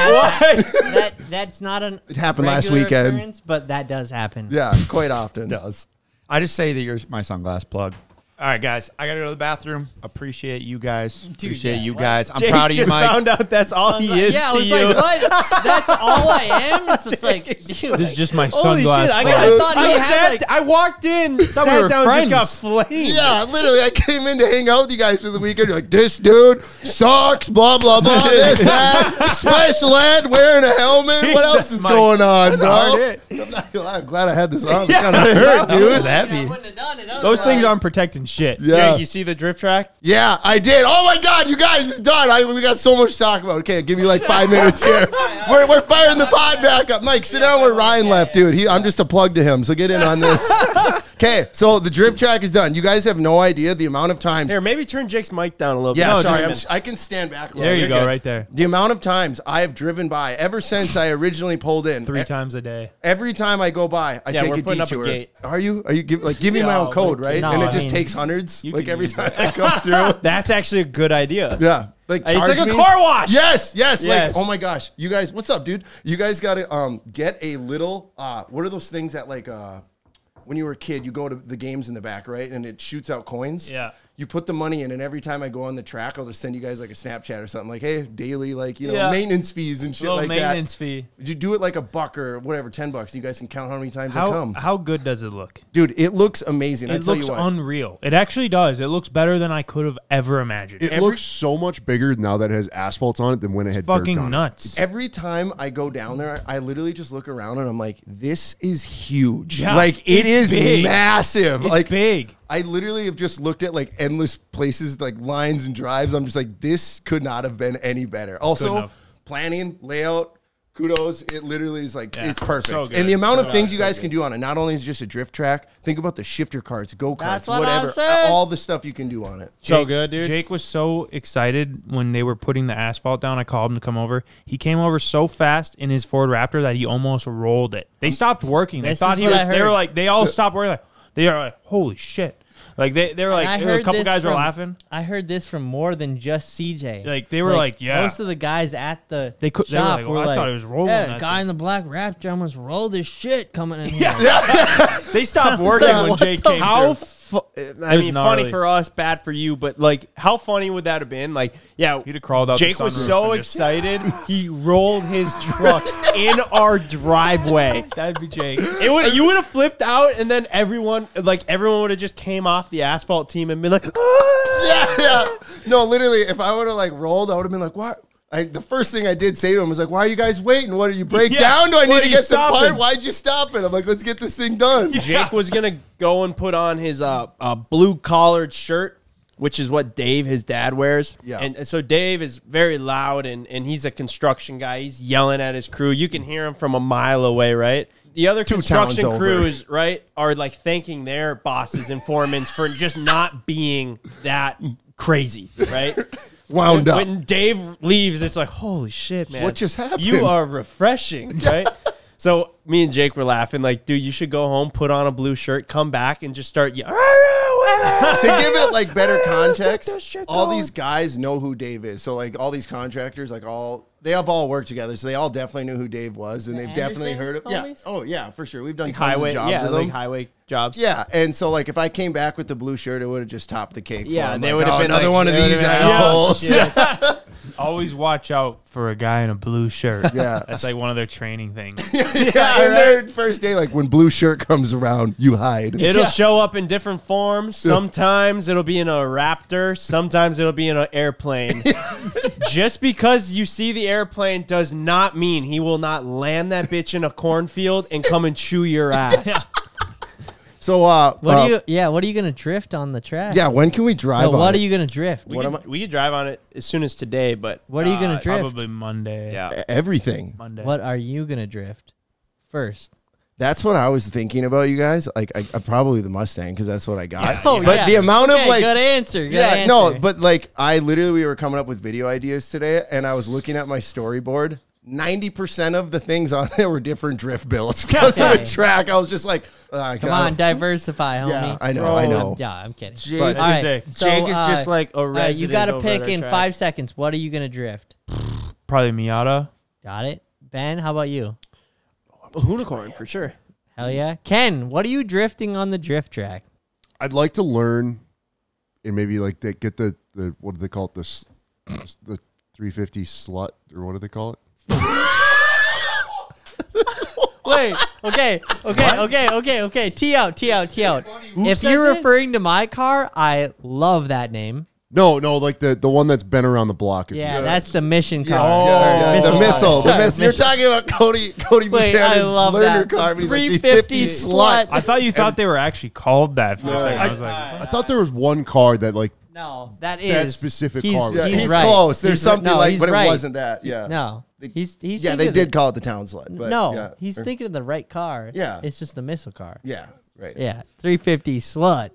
That's not an. It happened last regular weekend. occurrence, but that does happen. Yeah, quite often. Does. I just say that you're my sunglass plug. All right, guys. I gotta go to the bathroom. Appreciate you guys. Appreciate you guys. I'm Jake proud of you, just Mike. found out that's all he is yeah, I to was you. like, what? That's all I am? It's just like, dude. This is just my Holy sunglass. shit, I plug. thought he had, like- I walked in, we sat were down, just got friends. flamed. Yeah, literally, I came in to hang out with you guys for the weekend. You're like, this dude sucks, blah, blah, blah, this, that, special ed, wearing a helmet. What else is Mike. going on, That's bro? a hard hit. I'm not gonna lie, I'm glad I had this on. It kind of hurt, dude. I wouldn't have done it. Those things aren't protecting shit. Yeah. Jake, you see the drift track? Yeah, I did. Oh my God, you guys, it's done. We got so much to talk about. Okay, give me like 5 minutes here. We're firing the pod back up. Mike, sit down where Ryan left, dude. I'm just a plug to him, so get in on this. Okay, so the drift track is done. You guys have no idea the amount of times. Here, maybe turn Jake's mic down a little Yeah, bit. sorry, I can stand back a little. There you You're go, good. right there. The amount of times I have driven by ever since I originally pulled in. 3 times a day. Every time I go by, I Yeah, take we're a putting up a detour. gate. Are you give me my own code, right? no, and it I just mean, takes hundreds, like can every use time I come through. That's actually a good idea. Yeah, like It's charge like a me. car wash. Yes. Yes. Like, oh my gosh, you guys, what's up, dude? You guys got to get a little. What are those things that like when you were a kid, you go to the games in the back, right? And it shoots out coins. Yeah. You put the money in, and every time I go on the track, I'll just send you guys like a Snapchat or something, like, hey, daily, like, you know, Yeah. maintenance fees and shit Little like maintenance that. fee. You do it like a buck or whatever, $10. You guys can count how many times I come. How good does it look? Dude, it looks amazing. I It tell looks you what. unreal. It actually does. It looks better than I could have ever imagined. It looks so much bigger now that it has asphalt on it than when it had fucking dirt on nuts. Every time I go down there, I literally just look around and I'm like, this is huge. Yeah, like, it it's is big. massive. It's like, big. I literally have just looked at like endless places, like lines and drives. I'm just like, this could not have been any better. Also, enough. planning, layout, kudos. It literally is like, it's perfect. so good. And the amount of things you guys can do on it, not only is it just a drift track, think about the shifter carts, go-karts, That's what I whatever, said. all the stuff you can do on it. So good, dude. Jake was so excited when they were putting the asphalt down. I called him to come over. He came over so fast in his Ford Raptor that he almost rolled it. They stopped working. They This thought is he what was. I They were heard. like, they all stopped working. They are like, holy shit. Like they were like, I a heard couple this guys were from- laughing. I heard this from more than just CJ. Like they were like, yeah. Most of the guys at the They were shop like, were well, I like, thought he was rolling yeah, that guy thing." in the black Raptor almost rolled his shit coming in here. They stopped working when Jake came How through. I mean, gnarly. funny for us, bad for you, but like, how funny would that have been? Like, yeah, He'd have crawled out. Jake the was sunroof so and just- excited, he rolled his truck in our driveway. That'd be Jake. You would have flipped out, and then everyone would have just came off the asphalt team and been like, "Ah!" Yeah. No, literally, if I would have like rolled, I would have been like, what? The first thing I did say to him was like, why are you guys waiting? What, do you break Yeah. down? Do I What need are to you get some stopping? part? Why'd you stop it? I'm like, let's get this thing done. Jake was gonna go and put on his blue collared shirt, which is what Dave, his dad, wears. Yeah. And so Dave is very loud, and he's a construction guy. He's yelling at his crew. You can hear him from a mile away, right? The other 2 towns construction over. crews, right, are like thanking their bosses and foremans for just not being that crazy, right? Wound up. When Dave leaves, it's like, holy shit, man. What just happened? You are refreshing, right? So me and Jake were laughing, like, dude, you should go home, put on a blue shirt, come back, and just start yelling. To give it like better context, this shit all going. these guys know who Dave is. So like all these contractors, they have all worked together. So they all definitely knew who Dave was, and they've definitely Anderson heard of. Yeah. homies? Oh yeah, for sure. We've done tons Highway, of jobs yeah, with like them. highway jobs. Yeah, and so like if I came back with the blue shirt, it would have just topped the cake. Yeah, for 'em. they Like, would have oh, been another like- one of they these would've been like, assholes. oh, Yeah. Always watch out for a guy in a blue shirt. Yeah. That's like one of their training things. Yeah, and their first day, like when blue shirt comes around, you hide. It'll show up in different forms. Sometimes it'll be in a Raptor. Sometimes it'll be in an airplane. Just because you see the airplane does not mean he will not land that bitch in a cornfield and come and chew your ass. So What are you gonna drift on the track? yeah, when can we drive No, on what it? are you gonna drift? We could drive on it as soon as today, but What are you gonna drift? Probably Monday. yeah. Everything. Monday. What are you gonna drift first? That's what I was thinking about, you guys. Like, I probably the Mustang because that's what I got. Oh, but yeah. the amount of Okay, like, good answer. Good yeah, answer. no, but like, we were coming up with video ideas today, and I was looking at my storyboard. 90% of the things on there were different drift builds because of Okay. the track. I was just like, Come on, diversify, homie. yeah, I know, Bro, I know. Yeah, I'm kidding. Jake, But- All right, sick. so, Jake is just like a resident. you got to over pick at our in track. 5 seconds. What are you gonna drift? Probably Miata. Got it. Ben, how about you? Unicorn for sure. Hell yeah. Ken, what are you drifting on the drift track? I'd like to learn and maybe like get the what do they call it, the 350 slut, or what do they call it? Wait. Okay. Tee out. If says you're it? referring to my car, I love that name. No, like the one that's been around the block. if Yeah, you- that's the mission car. Yeah, Or the missile. car. The missile. You're Sorry, talking about Cody Wait, I Buchanan's love learner that. car, but he's like the 350 50 slut. I thought you thought they were actually called that for a second. I was like, I thought there was one car that like No, that is specific he's, car. Yeah, He's, he's right. close. There's He's something no, like, he's but right. it wasn't that. Yeah. No, he's Yeah, they thinking did of call it the town slut. the- But no, yeah. he's thinking of the right car. Yeah. it's just the missile car. Yeah. Right. Yeah, 350 slut.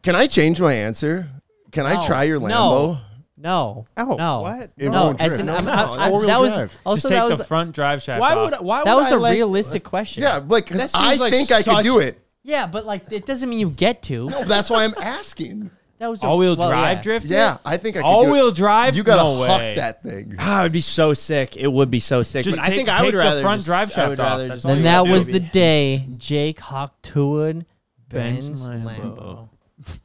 Can I change my answer? Can I No. try your Lambo? No. Oh, no. what? It No, won't as drift. in, No, I'm- no, I'm- it's I'm- four-wheel that was drive. also just that take was the front drive shaft Why off. would why that would was I a like- realistic question. Yeah, like, That because seems I like think I could such- do it. Yeah, but like it doesn't mean you get to. No, that's why I'm asking. That was All-wheel well, drive yeah. drift? Yeah, I think I could do All-wheel it. drive? You gotta No huck way. that thing. Ah, it would be so sick. It would be so sick. Just but I think take- I would take the rather front just, drive I shaft would off. rather That's just all Then you that gotta was do. the day Jake hocked to Ben's Ben's Lambo. Lambo.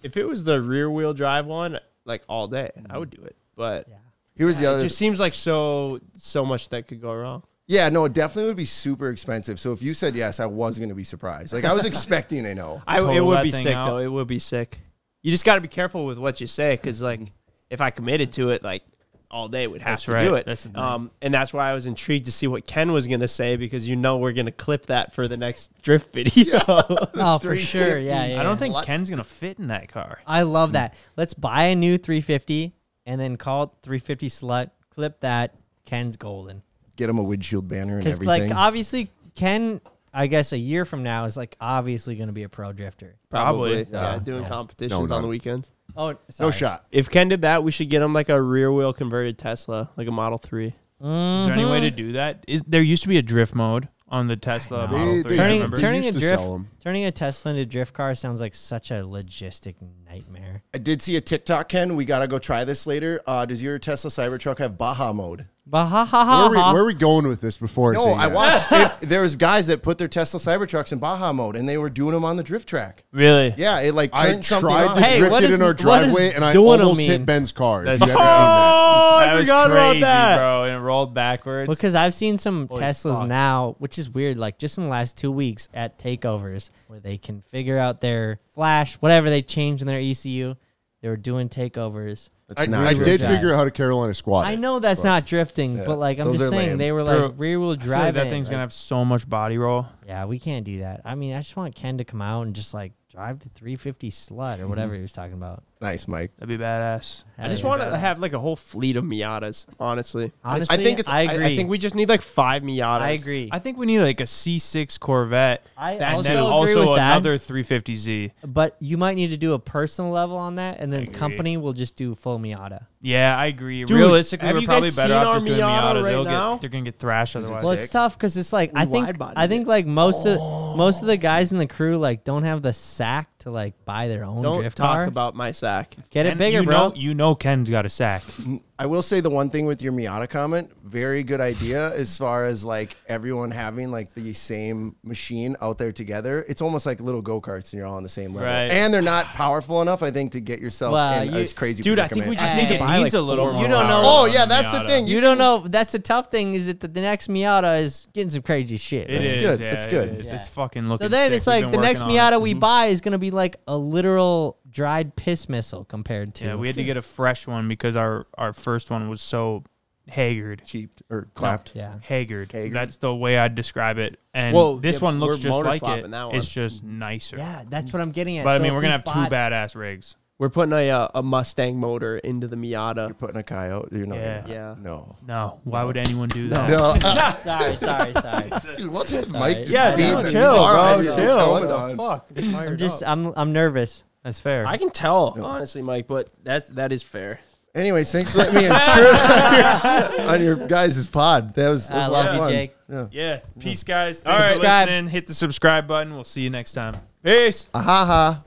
If it was the rear wheel drive one, like all day, I would do it. But Here's the it other. just seems like so much that could go wrong. Yeah, no, it definitely would be super expensive. So if you said yes, I was going to be surprised. Like I was expecting a no. It Total would that be thing sick out. though. It would be sick. You just got to be careful with what you say, because like if I committed to it, like all day would have That's to right. do it. That's the thing. And that's why I was intrigued to see what Ken was gonna say, because we're gonna clip that for the next drift video. Oh, for sure. 350. Yeah. I don't think What? Ken's going to fit in that car. I love that. Let's buy a new 350 and then call it 350 slut. Clip that. Ken's golden. Get him a windshield banner and Because everything. like obviously Ken, I guess a year from now is like obviously going to be a pro drifter. Probably. Probably. Yeah, doing competitions on the weekends. Oh, sorry. no shot. If Ken did that, we should get him like a rear wheel converted Tesla, like a Model 3. Is there any way to do that? There used to be a drift mode on the Tesla Model 3. Turning- remember? turning used a to drift- sell 'em. Turning a Tesla into a drift car sounds like such a logistic nightmare. I did see a TikTok, Ken. We got to go try this later. Does your Tesla Cybertruck have Baja mode? But ha ha ha ha. Where are we going with this before? No, I watched. There was guys that put their Tesla Cybertrucks in Baja mode, and they were doing them on the drift track. Really? Yeah, it like I turned something tried on. to Hey, drift what it is- in our what does driveway, and I doing 'em almost mean? hit Ben's car. If That's you haven't seen that. Oh, That I was forgot crazy, about that. bro. And it rolled backwards. Because I've seen some Holy Teslas fuck. now, which is weird, like just in the last 2 weeks at takeovers, where they can figure out their flash, whatever they changed in their ECU. They were doing takeovers. That's I not did drive. figure out how to Carolina squat. I know that's not drifting, but like I'm those just are saying lame. they were Bro, like rear wheel I feel drive. like that thing's gonna have so much body roll. Yeah, we can't do that. I mean, I just want Ken to come out and just like drive the 350 slut or whatever he was talking about. Nice, Mike. That'd be badass. I just Hey, want to have like a whole fleet of Miatas, honestly. honestly, I think it's- I agree. I think we just need like 5 Miatas. I agree. I think we need like a C6 Corvette. I And also then agree also with that. another 350Z. But you might need to do a personal level on that, and then agree. company will just do full Miata. Yeah, I agree. Dude, Realistically, have we're you probably guys better seen off our just doing Miata Miatas. right now? They're gonna get thrashed otherwise. Well, it's tough because it's like I think wide-bodied like most of the guys in the crew like don't have the sack to like buy their own Don't drift talk car. about my sack. Get it And bigger, you bro. know, you know Ken's got a sack. I will say the one thing with your Miata comment, very good idea as far as like everyone having like the same machine out there together. It's almost like little go-karts and you're all on the same level. Right. And they're not powerful enough, I think, to get yourself Well, in you- this crazy Dude, I think we predicament. just Hey. need to It buy needs like a little 4 more. You don't know- power Oh, on yeah, that's the Miata. thing. You don't know. That's the tough thing is that the next Miata is getting some crazy shit. It It's is, good. yeah, It's it good. is. Yeah. It's fucking looking So then sick. it's We've like been the next working on it. Miata we buy is going to be like a literal dried piss missile compared to. Yeah, we had to get a fresh one because our first one was so haggard. Cheap or clapped. Yeah. Haggard. Haggard. That's the way I'd describe it. And Well, this yeah, one looks we're just motor like it. swapping that one. It's just nicer. Yeah, that's what I'm getting at. But I So mean, if we're we gonna have bought- two badass rigs. We're putting a Mustang motor into the Miata. You're putting a coyote. You're not. Yeah. Yeah. No. No, why would anyone do that? No. Sorry. Dude, what's with Sorry. Mike? Just Yeah, being no, the chill, car bro, idea is chill. going What the on. I'm nervous. That's fair. I can tell, honestly, Mike, but that is fair. Anyways, thanks for letting me intrude on your guys' pod. That was I a lot love of you, fun. Jake. Yeah. Yeah. Peace, guys. All Thanks right. for Subscribe. listening. Hit the subscribe button. We'll see you next time. Peace. Aha ha.